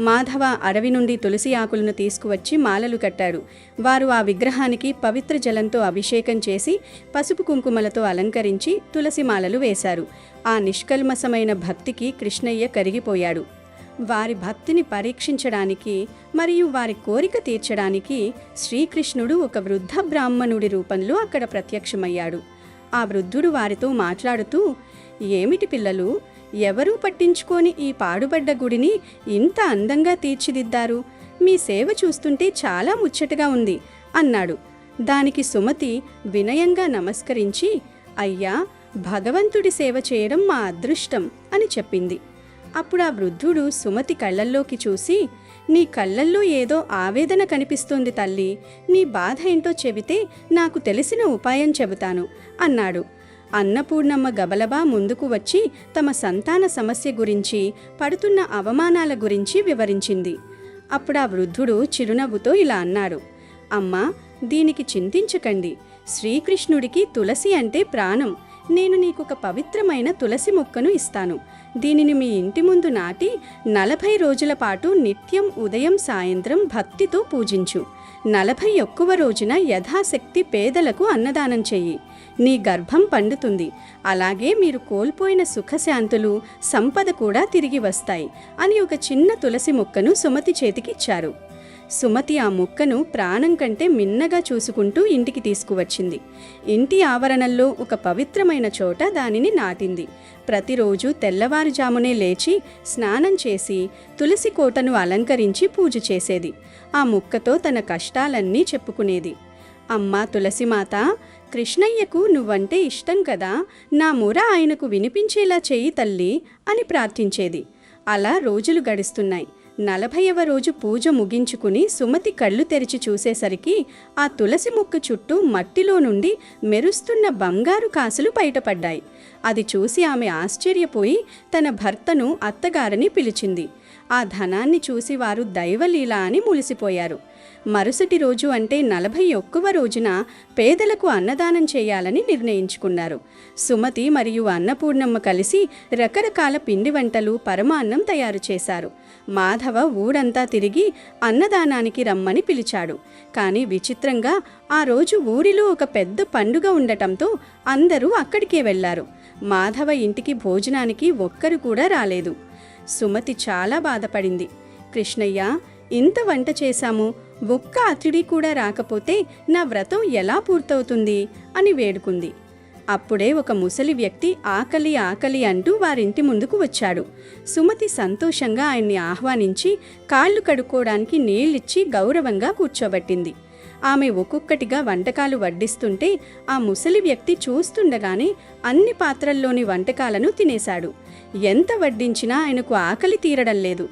మాధవ అడవి నుండి తులసి ఆకులను తీసుకువచ్చి మాలలు కట్టాడు. వారు ఆ విగ్రహానికి పవిత్ర జలంతో అభిషేకం చేసి పసుపు కుంకుమలతో అలంకరించి తులసి మాలలు వేశారు. ఆ నిష్కల్మసమైన భక్తికి కృష్ణయ్య కరిగిపోయాడు. వారి భక్తిని పరీక్షించడానికి మరియు వారి కోరిక తీర్చడానికి శ్రీకృష్ణుడు ఒక వృద్ధ బ్రాహ్మణుడి రూపంలో అక్కడ ప్రత్యక్షమయ్యాడు. ఆ వృద్ధుడు వారితో మాట్లాడుతూ, ఏమిటి పిల్లలు, ఎవరూ పట్టించుకోని ఈ పాడుబడ్డ గుడిని ఇంత అందంగా తీర్చిదిద్దారు, మీ సేవ చూస్తుంటే చాలా ముచ్చటగా ఉంది అన్నాడు. దానికి సుమతి వినయంగా నమస్కరించి, అయ్యా, భగవంతుడి సేవ చేయడం మా అదృష్టం అని చెప్పింది. అప్పుడు ఆ వృద్ధుడు సుమతి కళ్ళల్లోకి చూసి, నీ కళ్ళల్లో ఏదో ఆవేదన కనిపిస్తోంది తల్లి, నీ బాధ ఏంటో చెబితే నాకు తెలిసిన ఉపాయం చెబుతాను అన్నాడు. అన్నపూర్ణమ్మ గబలబా ముందుకు వచ్చి తమ సంతాన సమస్య గురించి, పడుతున్న అవమానాల గురించి వివరించింది. అప్పుడు ఆ వృద్ధుడు చిరునవ్వుతో ఇలా అన్నాడు, అమ్మా, దీనికి చింతించకండి. శ్రీకృష్ణుడికి తులసి అంటే ప్రాణం. నేను నీకొక పవిత్రమైన తులసి మొక్కను ఇస్తాను. దీనిని మీ ఇంటి ముందు నాటి 40 రోజుల పాటు నిత్యం ఉదయం సాయంత్రం భక్తితో పూజించు. 41వ రోజున యథాశక్తి పేదలకు అన్నదానం చెయ్యి. నీ గర్భం పండుతుంది. అలాగే మీరు కోల్పోయిన సుఖశాంతులు, సంపద కూడా తిరిగి వస్తాయి అని ఒక చిన్న తులసి మొక్కను సుమతి చేతికిచ్చారు. సుమతి ఆ మొక్కను ప్రాణం కంటే మిన్నగా చూసుకుంటూ ఇంటికి తీసుకువచ్చింది. ఇంటి ఆవరణల్లో ఒక పవిత్రమైన చోట దానిని నాటింది. ప్రతిరోజు తెల్లవారుజామునే లేచి స్నానం చేసి తులసి కోటను అలంకరించి పూజ చేసేది. ఆ మొక్కతో తన కష్టాలన్నీ చెప్పుకునేది. అమ్మా తులసిమాత, కృష్ణయ్యకు నువ్వంటే ఇష్టం కదా, నా మొర ఆయనకు వినిపించేలా చెయ్యి తల్లి అని ప్రార్థించేది. అలా రోజులు గడుస్తున్నాయి. 40వ రోజు పూజ ముగించుకుని సుమతి కళ్ళు తెరిచి చూసేసరికి ఆ తులసి మొక్క చుట్టూ మట్టిలో నుండి మెరుస్తున్న బంగారు కాసులు బయటపడ్డాయి. అది చూసి ఆమె ఆశ్చర్యపోయి తన భర్తను, అత్తగారిని పిలిచింది. ఆ ధనాన్ని చూసి వారు దైవలీల అని మురిసిపోయారు. మరుసటి రోజు అంటే 41వ రోజున పేదలకు అన్నదానం చేయాలని నిర్ణయించుకున్నారు. సుమతి మరియు అన్నపూర్ణమ్మ కలిసి రకరకాల పిండి వంటలు, పరమాన్నం తయారు చేశారు. మాధవ ఊరంతా తిరిగి అన్నదానానికి రమ్మని పిలిచాడు. కానీ విచిత్రంగా ఆ రోజు ఊరిలో ఒక పెద్ద పండుగ ఉండటంతో అందరూ అక్కడికే వెళ్లారు. మాధవ ఇంటికి భోజనానికి ఒక్కరు కూడా రాలేదు. సుమతి చాలా బాధపడింది. కృష్ణయ్య, ఇంత వంట చేశాము, ఒక్క అతిథి కూడా రాకపోతే నా వ్రతం ఎలా పూర్తవుతుంది అని వేడుకుంది. అప్పుడే ఒక ముసలి వ్యక్తి ఆకలి ఆకలి అంటూ వారింటి ముందుకు వచ్చాడు. సుమతి సంతోషంగా ఆయన్ని ఆహ్వానించి కాళ్ళు కడుక్కోవడానికి నీళ్ళిచ్చి గౌరవంగా కూర్చోబెట్టింది. ఆమె ఒక్కొక్కటిగా వంటకాలు వడ్డిస్తుంటే ఆ ముసలి వ్యక్తి చూస్తుండగానే అన్ని పాత్రల్లోని వంటకాలను తినేశాడు. ఎంత వడ్డించినా ఆయనకు ఆకలి తీరడం లేదు.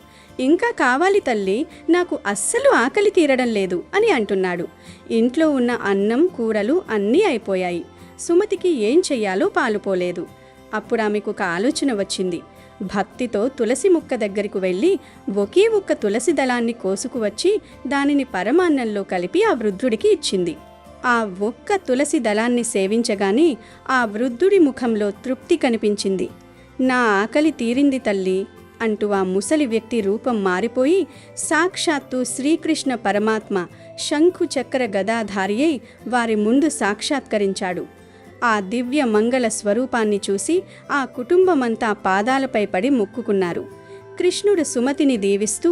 ఇంకా కావాలి తల్లి, నాకు అస్సలు ఆకలి తీరడం లేదు అని అంటున్నాడు. ఇంట్లో ఉన్న అన్నం, కూరలు అన్నీ అయిపోయాయి. సుమతికి ఏం చెయ్యాలో పాలుపోలేదు. అప్పుడు ఆమెకు ఒక ఆలోచన వచ్చింది. భక్తితో తులసి మొక్క దగ్గరకు వెళ్ళి ఒకే ఒక్క తులసి దళాన్ని కోసుకువచ్చి దానిని పరమాన్నంలో కలిపి ఆ వృద్ధుడికి ఇచ్చింది. ఆ ఒక్క తులసి దళాన్ని సేవించగానే ఆ వృద్ధుడి ముఖంలో తృప్తి కనిపించింది. నా ఆకలి తీరింది తల్లి అంటూ ఆ ముసలి వ్యక్తి రూపం మారిపోయి సాక్షాత్తు శ్రీకృష్ణ పరమాత్మ శంఖు చక్ర గదాధారి అయి వారి ముందు సాక్షాత్కరించాడు. ఆ దివ్య మంగళ స్వరూపాన్ని చూసి ఆ కుటుంబమంతా పాదాలపై పడి మొక్కుకున్నారు. కృష్ణుడు సుమతిని దీవిస్తూ,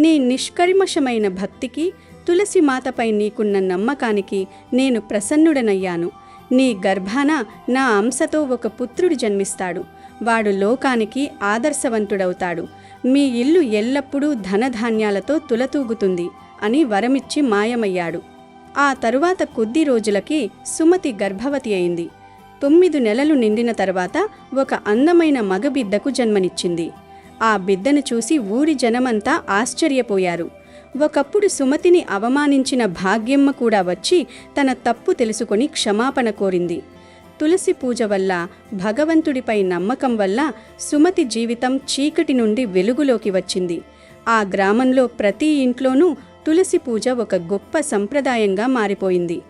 నీ నిష్కల్మషమైన భక్తికి, తులసి మాతపై నీకున్న నమ్మకానికి నేను ప్రసన్నుడనయ్యాను. నీ గర్భాన నా అంశతో ఒక పుత్రుడు జన్మిస్తాడు. వాడు లోకానికి ఆదర్శవంతుడవుతాడు. మీ ఇల్లు ఎల్లప్పుడూ ధనధాన్యాలతో తులతూగుతుంది అని వరమిచ్చి మాయమయ్యాడు. ఆ తరువాత కొద్ది రోజులకి సుమతి గర్భవతి అయింది. 9 నెలలు నిండిన తర్వాత ఒక అందమైన మగబిడ్డకు జన్మనిచ్చింది. ఆ బిడ్డను చూసి ఊరి జనమంతా ఆశ్చర్యపోయారు. ఒకప్పుడు సుమతిని అవమానించిన భాగ్యమ్మ కూడా వచ్చి తన తప్పు తెలుసుకొని క్షమాపణ కోరింది. తులసి పూజ వల్ల, భగవంతుడిపై నమ్మకం వల్ల సుమతి జీవితం చీకటి నుండి వెలుగులోకి వచ్చింది. ఆ గ్రామంలో ప్రతి ఇంట్లోనూ తులసి పూజ ఒక గొప్ప సంప్రదాయంగా మారిపోయింది.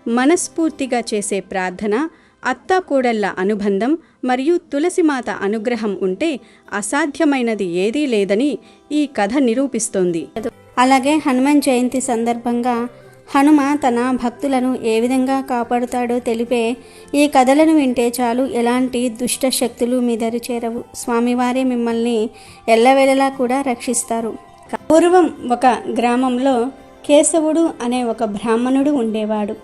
మనస్ఫూర్తిగా చేసే ప్రార్థన, అత్తాకోడళ్ల అనుబంధం మరియు తులసిమాత అనుగ్రహం ఉంటే అసాధ్యమైనది ఏదీ లేదని ఈ కథ నిరూపిస్తోంది. అలాగే హనుమాన్ జయంతి సందర్భంగా హనుమ తన భక్తులను ఏ విధంగా కాపాడుతాడో తెలిపే ఈ కథలను వింటే చాలు ఎలాంటి దుష్ట శక్తులు మీ దరి చేరవు. స్వామివారే మిమ్మల్ని ఎల్లవేళలా కూడా రక్షిస్తారు. పూర్వం ఒక గ్రామంలో కేశవుడు అనే ఒక బ్రాహ్మణుడు ఉండేవాడు.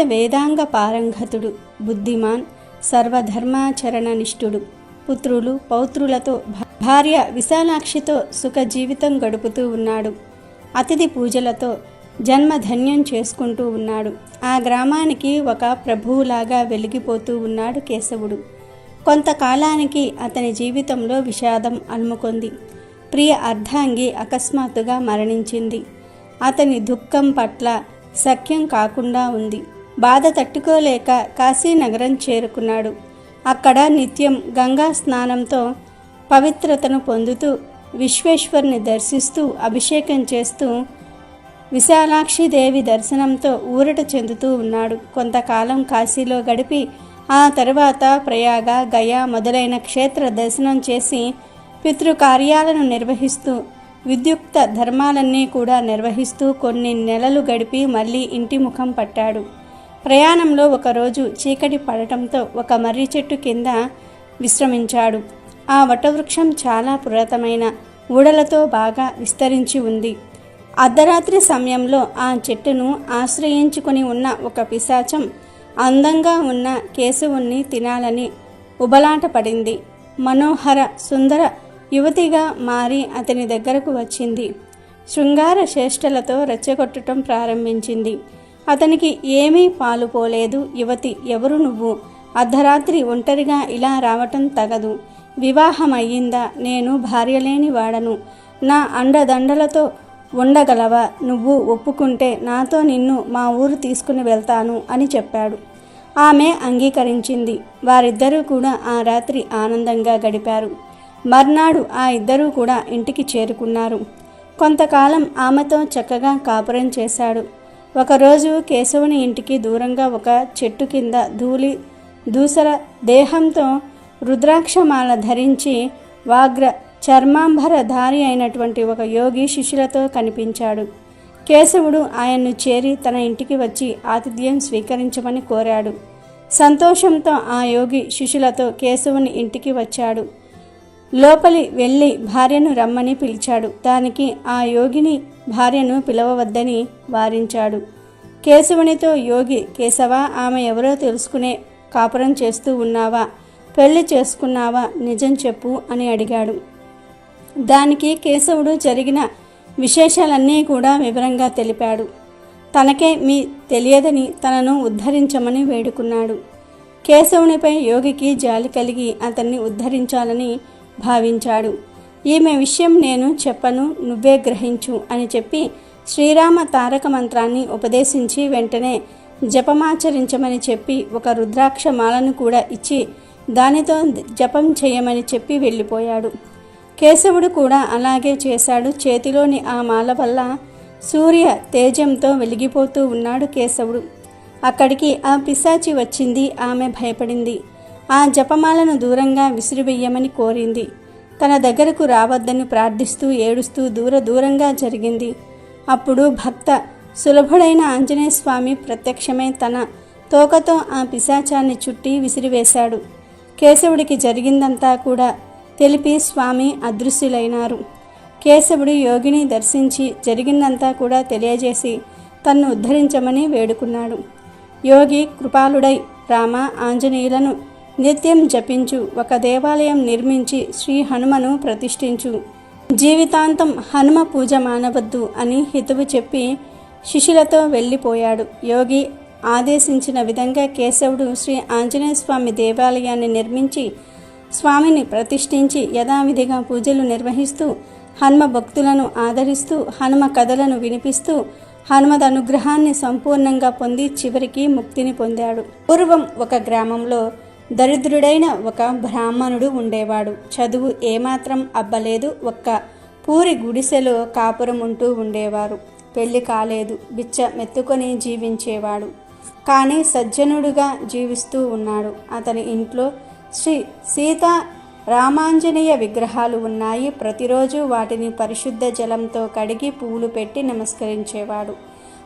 వేదాంగ పారంగతుడు, బుద్ధిమాన్, సర్వధర్మాచరణనిష్ఠుడు. పుత్రులు పౌత్రులతో భార్య విశాలాక్షితో సుఖ జీవితం గడుపుతూ ఉన్నాడు. అతిథి పూజలతో జన్మధన్యం చేసుకుంటూ ఉన్నాడు. ఆ గ్రామానికి ఒక ప్రభువులాగా వెలిగిపోతూ ఉన్నాడు కేశవుడు. కొంతకాలానికి అతని జీవితంలో విషాదం అలుముకొంది. ప్రియ అర్ధాంగి అకస్మాత్తుగా మరణించింది. అతని దుఃఖం పట్ల సఖ్యం కాకుండా ఉంది. బాధ తట్టుకోలేక కాశీనగరం చేరుకున్నాడు. అక్కడ నిత్యం గంగా స్నానంతో పవిత్రతను పొందుతూ విశ్వేశ్వరుని దర్శిస్తూ అభిషేకం చేస్తూ విశాలాక్షిదేవి దర్శనంతో ఊరట చెందుతూ ఉన్నాడు. కొంతకాలం కాశీలో గడిపి ఆ తర్వాత ప్రయాగ, గయా మొదలైన క్షేత్ర దర్శనం చేసి పితృకార్యాలను నిర్వహిస్తూ విద్యుక్త ధర్మాలన్నీ కూడా నిర్వహిస్తూ కొన్ని నెలలు గడిపి మళ్ళీ ఇంటి ముఖం పట్టాడు. ప్రయాణంలో ఒకరోజు చీకటి పడటంతో ఒక మర్రి చెట్టు కింద విశ్రమించాడు. ఆ వటవృక్షం చాలా పురాతనమైన ఊడలతో బాగా విస్తరించి ఉంది. అర్ధరాత్రి సమయంలో ఆ చెట్టును ఆశ్రయించుకుని ఉన్న ఒక పిశాచం అందంగా ఉన్న కేశవుణ్ణి తినాలని ఉబలాట పడింది. మనోహర సుందర యువతిగా మారి అతని దగ్గరకు వచ్చింది. శృంగార చేష్టలతో రెచ్చగొట్టడం ప్రారంభించింది. అతనికి ఏమీ పాలుపోలేదు. యువతి, ఎవరు నువ్వు? అర్ధరాత్రి ఒంటరిగా ఇలా రావటం తగదు. వివాహం అయ్యిందా? నేను భార్యలేని వాడను. నా అండదండలతో ఉండగలవా? నువ్వు ఒప్పుకుంటే నాతో నిన్ను మా ఊరు తీసుకుని వెళ్తాను అని చెప్పాడు. ఆమె అంగీకరించింది. వారిద్దరూ కూడా ఆ రాత్రి ఆనందంగా గడిపారు. మర్నాడు ఆ ఇద్దరూ కూడా ఇంటికి చేరుకున్నారు. కొంతకాలం ఆమెతో చక్కగా కాపురం చేశాడు. ఒకరోజు కేశవుని ఇంటికి దూరంగా ఒక చెట్టు కింద దూసర దేహంతో రుద్రాక్షమాల ధరించి వాగ్ర చర్మాంబరధారి అయినటువంటి ఒక యోగి శిష్యులతో కనిపించాడు. కేశవుడు ఆయన్ను చేరి తన ఇంటికి వచ్చి ఆతిథ్యం స్వీకరించమని కోరాడు. సంతోషంతో ఆ యోగి శిష్యులతో కేశవుని ఇంటికి వచ్చాడు. లోపలి వెళ్ళి భార్యను రమ్మని పిలిచాడు. దానికి ఆ యోగిని భార్యను పిలవవద్దని వారించాడు. కేశవునితో యోగి, కేశవ, ఆమె ఎవరో తెలుసుకునే కాపురం చేస్తూ ఉన్నావా? పెళ్లి చేసుకున్నావా? నిజం చెప్పు అని అడిగాడు. దానికి కేశవుడు జరిగిన విశేషాలన్నీ కూడా వివరంగా తెలిపాడు. తనకే తెలియదని తనను ఉద్ధరించమని వేడుకున్నాడు. కేశవునిపై యోగికి జాలి కలిగి అతన్ని ఉద్ధరించాలని భావించాడు. ఈమె విషయం నేను చెప్పను, నువ్వే గ్రహించు అని చెప్పి శ్రీరామ తారక మంత్రాన్ని ఉపదేశించి వెంటనే జపమాచరించమని చెప్పి ఒక రుద్రాక్ష మాలను కూడా ఇచ్చి దానితో జపం చేయమని చెప్పి వెళ్ళిపోయాడు. కేశవుడు కూడా అలాగే చేశాడు. చేతిలోని ఆ మాల వల్ల సూర్య తేజంతో వెలిగిపోతూ ఉన్నాడు కేశవుడు. అక్కడికి ఆ పిశాచి వచ్చింది. ఆమె భయపడింది. ఆ జపమాలను దూరంగా విసిరివెయ్యమని కోరింది. తన దగ్గరకు రావద్దని ప్రార్థిస్తూ ఏడుస్తూ దూరంగా జరిగింది. అప్పుడు భక్త సులభుడైన ఆంజనేయ స్వామి ప్రత్యక్షమై తన తోకతో ఆ పిశాచాన్ని చుట్టి విసిరివేశాడు. కేశవుడికి జరిగిందంతా కూడా తెలిపి స్వామి అదృశ్యులైనారు. కేశవుడు యోగిని దర్శించి జరిగిందంతా కూడా తెలియజేసి తన్ను ఉద్ధరించమని వేడుకున్నాడు. యోగి కృపాలుడై, రామ, ఆంజనేయులను నిత్యం జపించు, ఒక దేవాలయం నిర్మించి శ్రీ హనుమను ప్రతిష్ఠించు, జీవితాంతం హనుమ పూజ మానవద్దు అని హితవు చెప్పి శిష్యులతో వెళ్ళిపోయాడు. యోగి ఆదేశించిన విధంగా కేశవుడు శ్రీ ఆంజనేయ స్వామి దేవాలయాన్ని నిర్మించి స్వామిని ప్రతిష్ఠించి యథావిధిగా పూజలు నిర్వహిస్తూ హనుమ భక్తులను ఆదరిస్తూ హనుమ కథలను వినిపిస్తూ హనుమద్ అనుగ్రహాన్ని సంపూర్ణంగా పొంది చివరికి ముక్తిని పొందాడు. పూర్వం ఒక గ్రామంలో దరిద్రుడైన ఒక బ్రాహ్మణుడు ఉండేవాడు. చదువు ఏమాత్రం అబ్బలేదు. ఒక్క పూరి గుడిసెలో కాపురం ఉంటూ ఉండేవారు. పెళ్లి కాలేదు. బిచ్చ మెత్తుకొని జీవించేవాడు. కానీ సజ్జనుడుగా జీవిస్తూ ఉన్నాడు. అతని ఇంట్లో శ్రీ సీతా రామాంజనేయ విగ్రహాలు ఉన్నాయి. ప్రతిరోజు వాటిని పరిశుద్ధ జలంతో కడిగి పువ్వులు పెట్టి నమస్కరించేవాడు.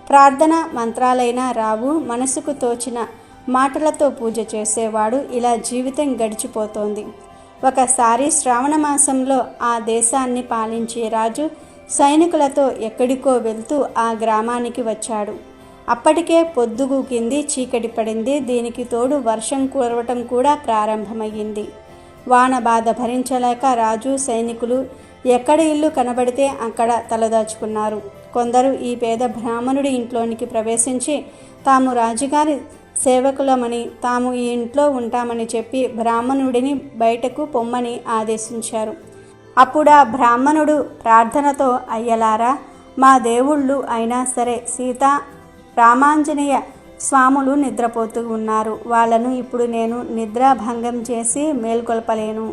ప్రార్థన మంత్రాలైనా రావు. మనసుకు తోచిన మాటలతో పూజ చేసేవాడు. ఇలా జీవితం గడిచిపోతోంది. ఒకసారి శ్రావణ మాసంలో ఆ దేశాన్ని పాలించే రాజు సైనికులతో ఎక్కడికో వెళ్తూ ఆ గ్రామానికి వచ్చాడు. అప్పటికే పొద్దుగూకింది, చీకటి పడింది. దీనికి తోడు వర్షం కురవటం కూడా ప్రారంభమయ్యింది. వాన బాధ భరించలేక రాజు సైనికులు ఎక్కడ ఇల్లు కనబడితే అక్కడ తలదాచుకున్నారు. కొందరు ఈ పేద బ్రాహ్మణుడి ఇంట్లోనికి ప్రవేశించి తాము రాజుగారి సేవకులమని, తాము ఈ ఇంట్లో ఉంటామని చెప్పి బ్రాహ్మణుడిని బయటకు పొమ్మని ఆదేశించారు. అప్పుడు ఆ బ్రాహ్మణుడు ప్రార్థనతో, అయ్యలారా, మా దేవుళ్ళు అయినా సరే సీతా రామాంజనేయ స్వాములు నిద్రపోతూ ఉన్నారు. వాళ్లను ఇప్పుడు నేను నిద్రాభంగం చేసి మేల్కొల్పలేను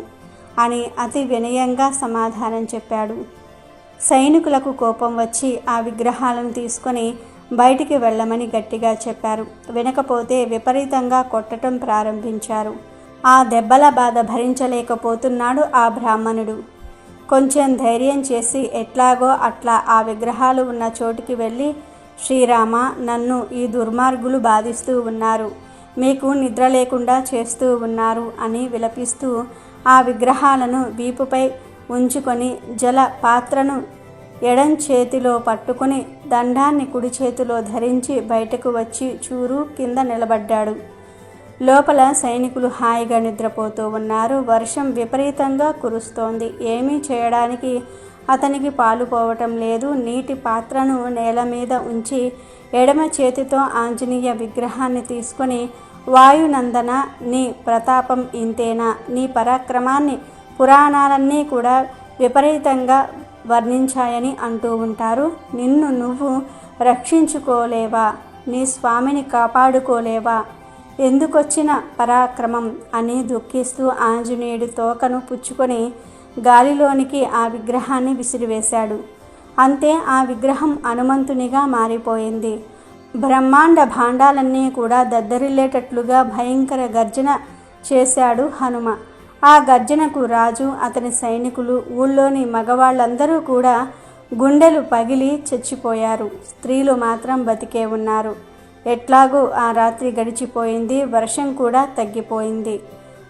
అని అతి వినయంగా సమాధానం చెప్పాడు. సైనికులకు కోపం వచ్చి ఆ విగ్రహాలను తీసుకొని బయటికి వెళ్ళమని గట్టిగా చెప్పారు. వినకపోతే విపరీతంగా కొట్టడం ప్రారంభించారు. ఆ దెబ్బల బాధ భరించలేకపోతున్నాడు ఆ బ్రాహ్మణుడు. కొంచెం ధైర్యం చేసి ఎట్లాగో అట్లా ఆ విగ్రహాలు ఉన్న చోటుకి వెళ్ళి, శ్రీరామ, నన్ను ఈ దుర్మార్గులు బాధిస్తూ ఉన్నారు, మీకు నిద్ర లేకుండా చేస్తూ ఉన్నారు అని విలపిస్తూ ఆ విగ్రహాలను వీపుపై ఉంచుకొని జల పాత్రను ఎడం చేతిలో పట్టుకుని దండాన్ని కుడి చేతిలో ధరించి బయటకు వచ్చి చూరు కింద నిలబడ్డాడు. లోపల సైనికులు హాయిగా నిద్రపోతూ ఉన్నారు. వర్షం విపరీతంగా కురుస్తోంది. ఏమీ చేయడానికి అతనికి పాలుపోవటం లేదు. నీటి పాత్రను నేల మీద ఉంచి ఎడమ చేతితో ఆంజనేయ విగ్రహాన్ని తీసుకొని, వాయునందన, నీ ప్రతాపం ఇంతేనా? నీ పరాక్రమాన్ని పురాణాలన్నీ కూడా విపరీతంగా వర్ణించాయని అంటూ ఉంటారు. నిన్ను నువ్వు రక్షించుకోలేవా? నీ స్వామిని కాపాడుకోలేవా? ఎందుకొచ్చిన పరాక్రమం అని దుఃఖిస్తూ ఆంజనేయుడి తోకను పుచ్చుకొని గాలిలోనికి ఆ విగ్రహాన్ని విసిరివేశాడు. అంతే, ఆ విగ్రహం హనుమంతునిగా మారిపోయింది. బ్రహ్మాండ భాండాలన్నీ కూడా దద్దరిల్లేటట్లుగా భయంకర గర్జన చేశాడు హనుమ. ఆ గర్జనకు రాజు, అతని సైనికులు, ఊళ్ళోని మగవాళ్ళందరూ కూడా గుండెలు పగిలి చచ్చిపోయారు. స్త్రీలు మాత్రం బతికే ఉన్నారు. ఎట్లాగూ ఆ రాత్రి గడిచిపోయింది. వర్షం కూడా తగ్గిపోయింది.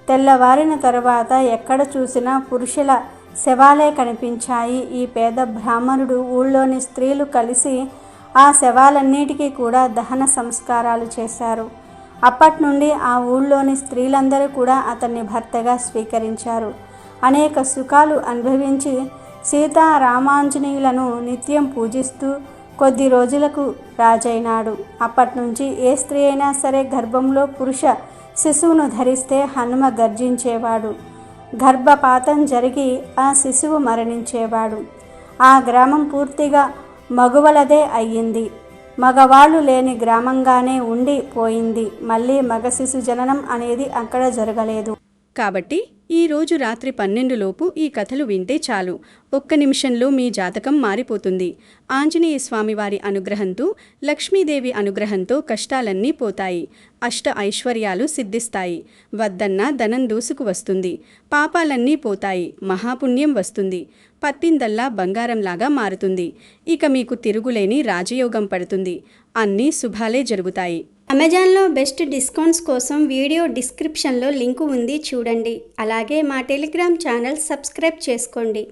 తెల్లవారిన తరువాత ఎక్కడ చూసినా పురుషుల శవాలే కనిపించాయి. ఈ పేద బ్రాహ్మణుడు, ఊళ్ళోని స్త్రీలు కలిసి ఆ శవాలన్నిటికీ కూడా దహన సంస్కారాలు చేశారు. అప్పటి నుండి ఆ ఊళ్ళోని స్త్రీలందరూ కూడా అతన్ని భర్తగా స్వీకరించారు. అనేక సుఖాలు అనుభవించి సీతారామాంజనేయులను నిత్యం పూజిస్తూ కొద్ది రోజులకు రాజైనాడు. అప్పటి నుంచి ఏ స్త్రీ అయినా సరే గర్భంలో పురుష శిశువును ధరిస్తే హనుమ గర్జించేవాడు. గర్భపాతం జరిగి ఆ శిశువు మరణించేవాడు. ఆ గ్రామం పూర్తిగా మగవలదే అయ్యింది. మగవాళ్ళు లేని గ్రామంగానే ఉండి పోయింది. మళ్ళీ మగ శిశు జననం అనేది అక్కడ జరగలేదు. కాబట్టి ఈరోజు రాత్రి 12 లోపు ఈ కథలు వింటే చాలు. ఒక్క నిమిషంలో మీ జాతకం మారిపోతుంది. ఆంజనేయ స్వామి వారి అనుగ్రహంతో, లక్ష్మీదేవి అనుగ్రహంతో కష్టాలన్నీ పోతాయి. అష్ట ఐశ్వర్యాలు సిద్ధిస్తాయి. వద్దన్న ధనం దూసుకు వస్తుంది. పాపాలన్నీ పోతాయి. మహాపుణ్యం వస్తుంది. పట్టిందల్లా బంగారంలాగా మారుతుంది. ఇక మీకు తిరుగులేని రాజయోగం పడుతుంది. అన్నీ శుభాలే జరుగుతాయి. అమెజాన్లో బెస్ట్ డిస్కౌంట్స్ కోసం వీడియో డిస్క్రిప్షన్లో లింకు ఉంది, చూడండి. అలాగే మా టెలిగ్రామ్ ఛానల్ సబ్స్క్రైబ్ చేసుకోండి.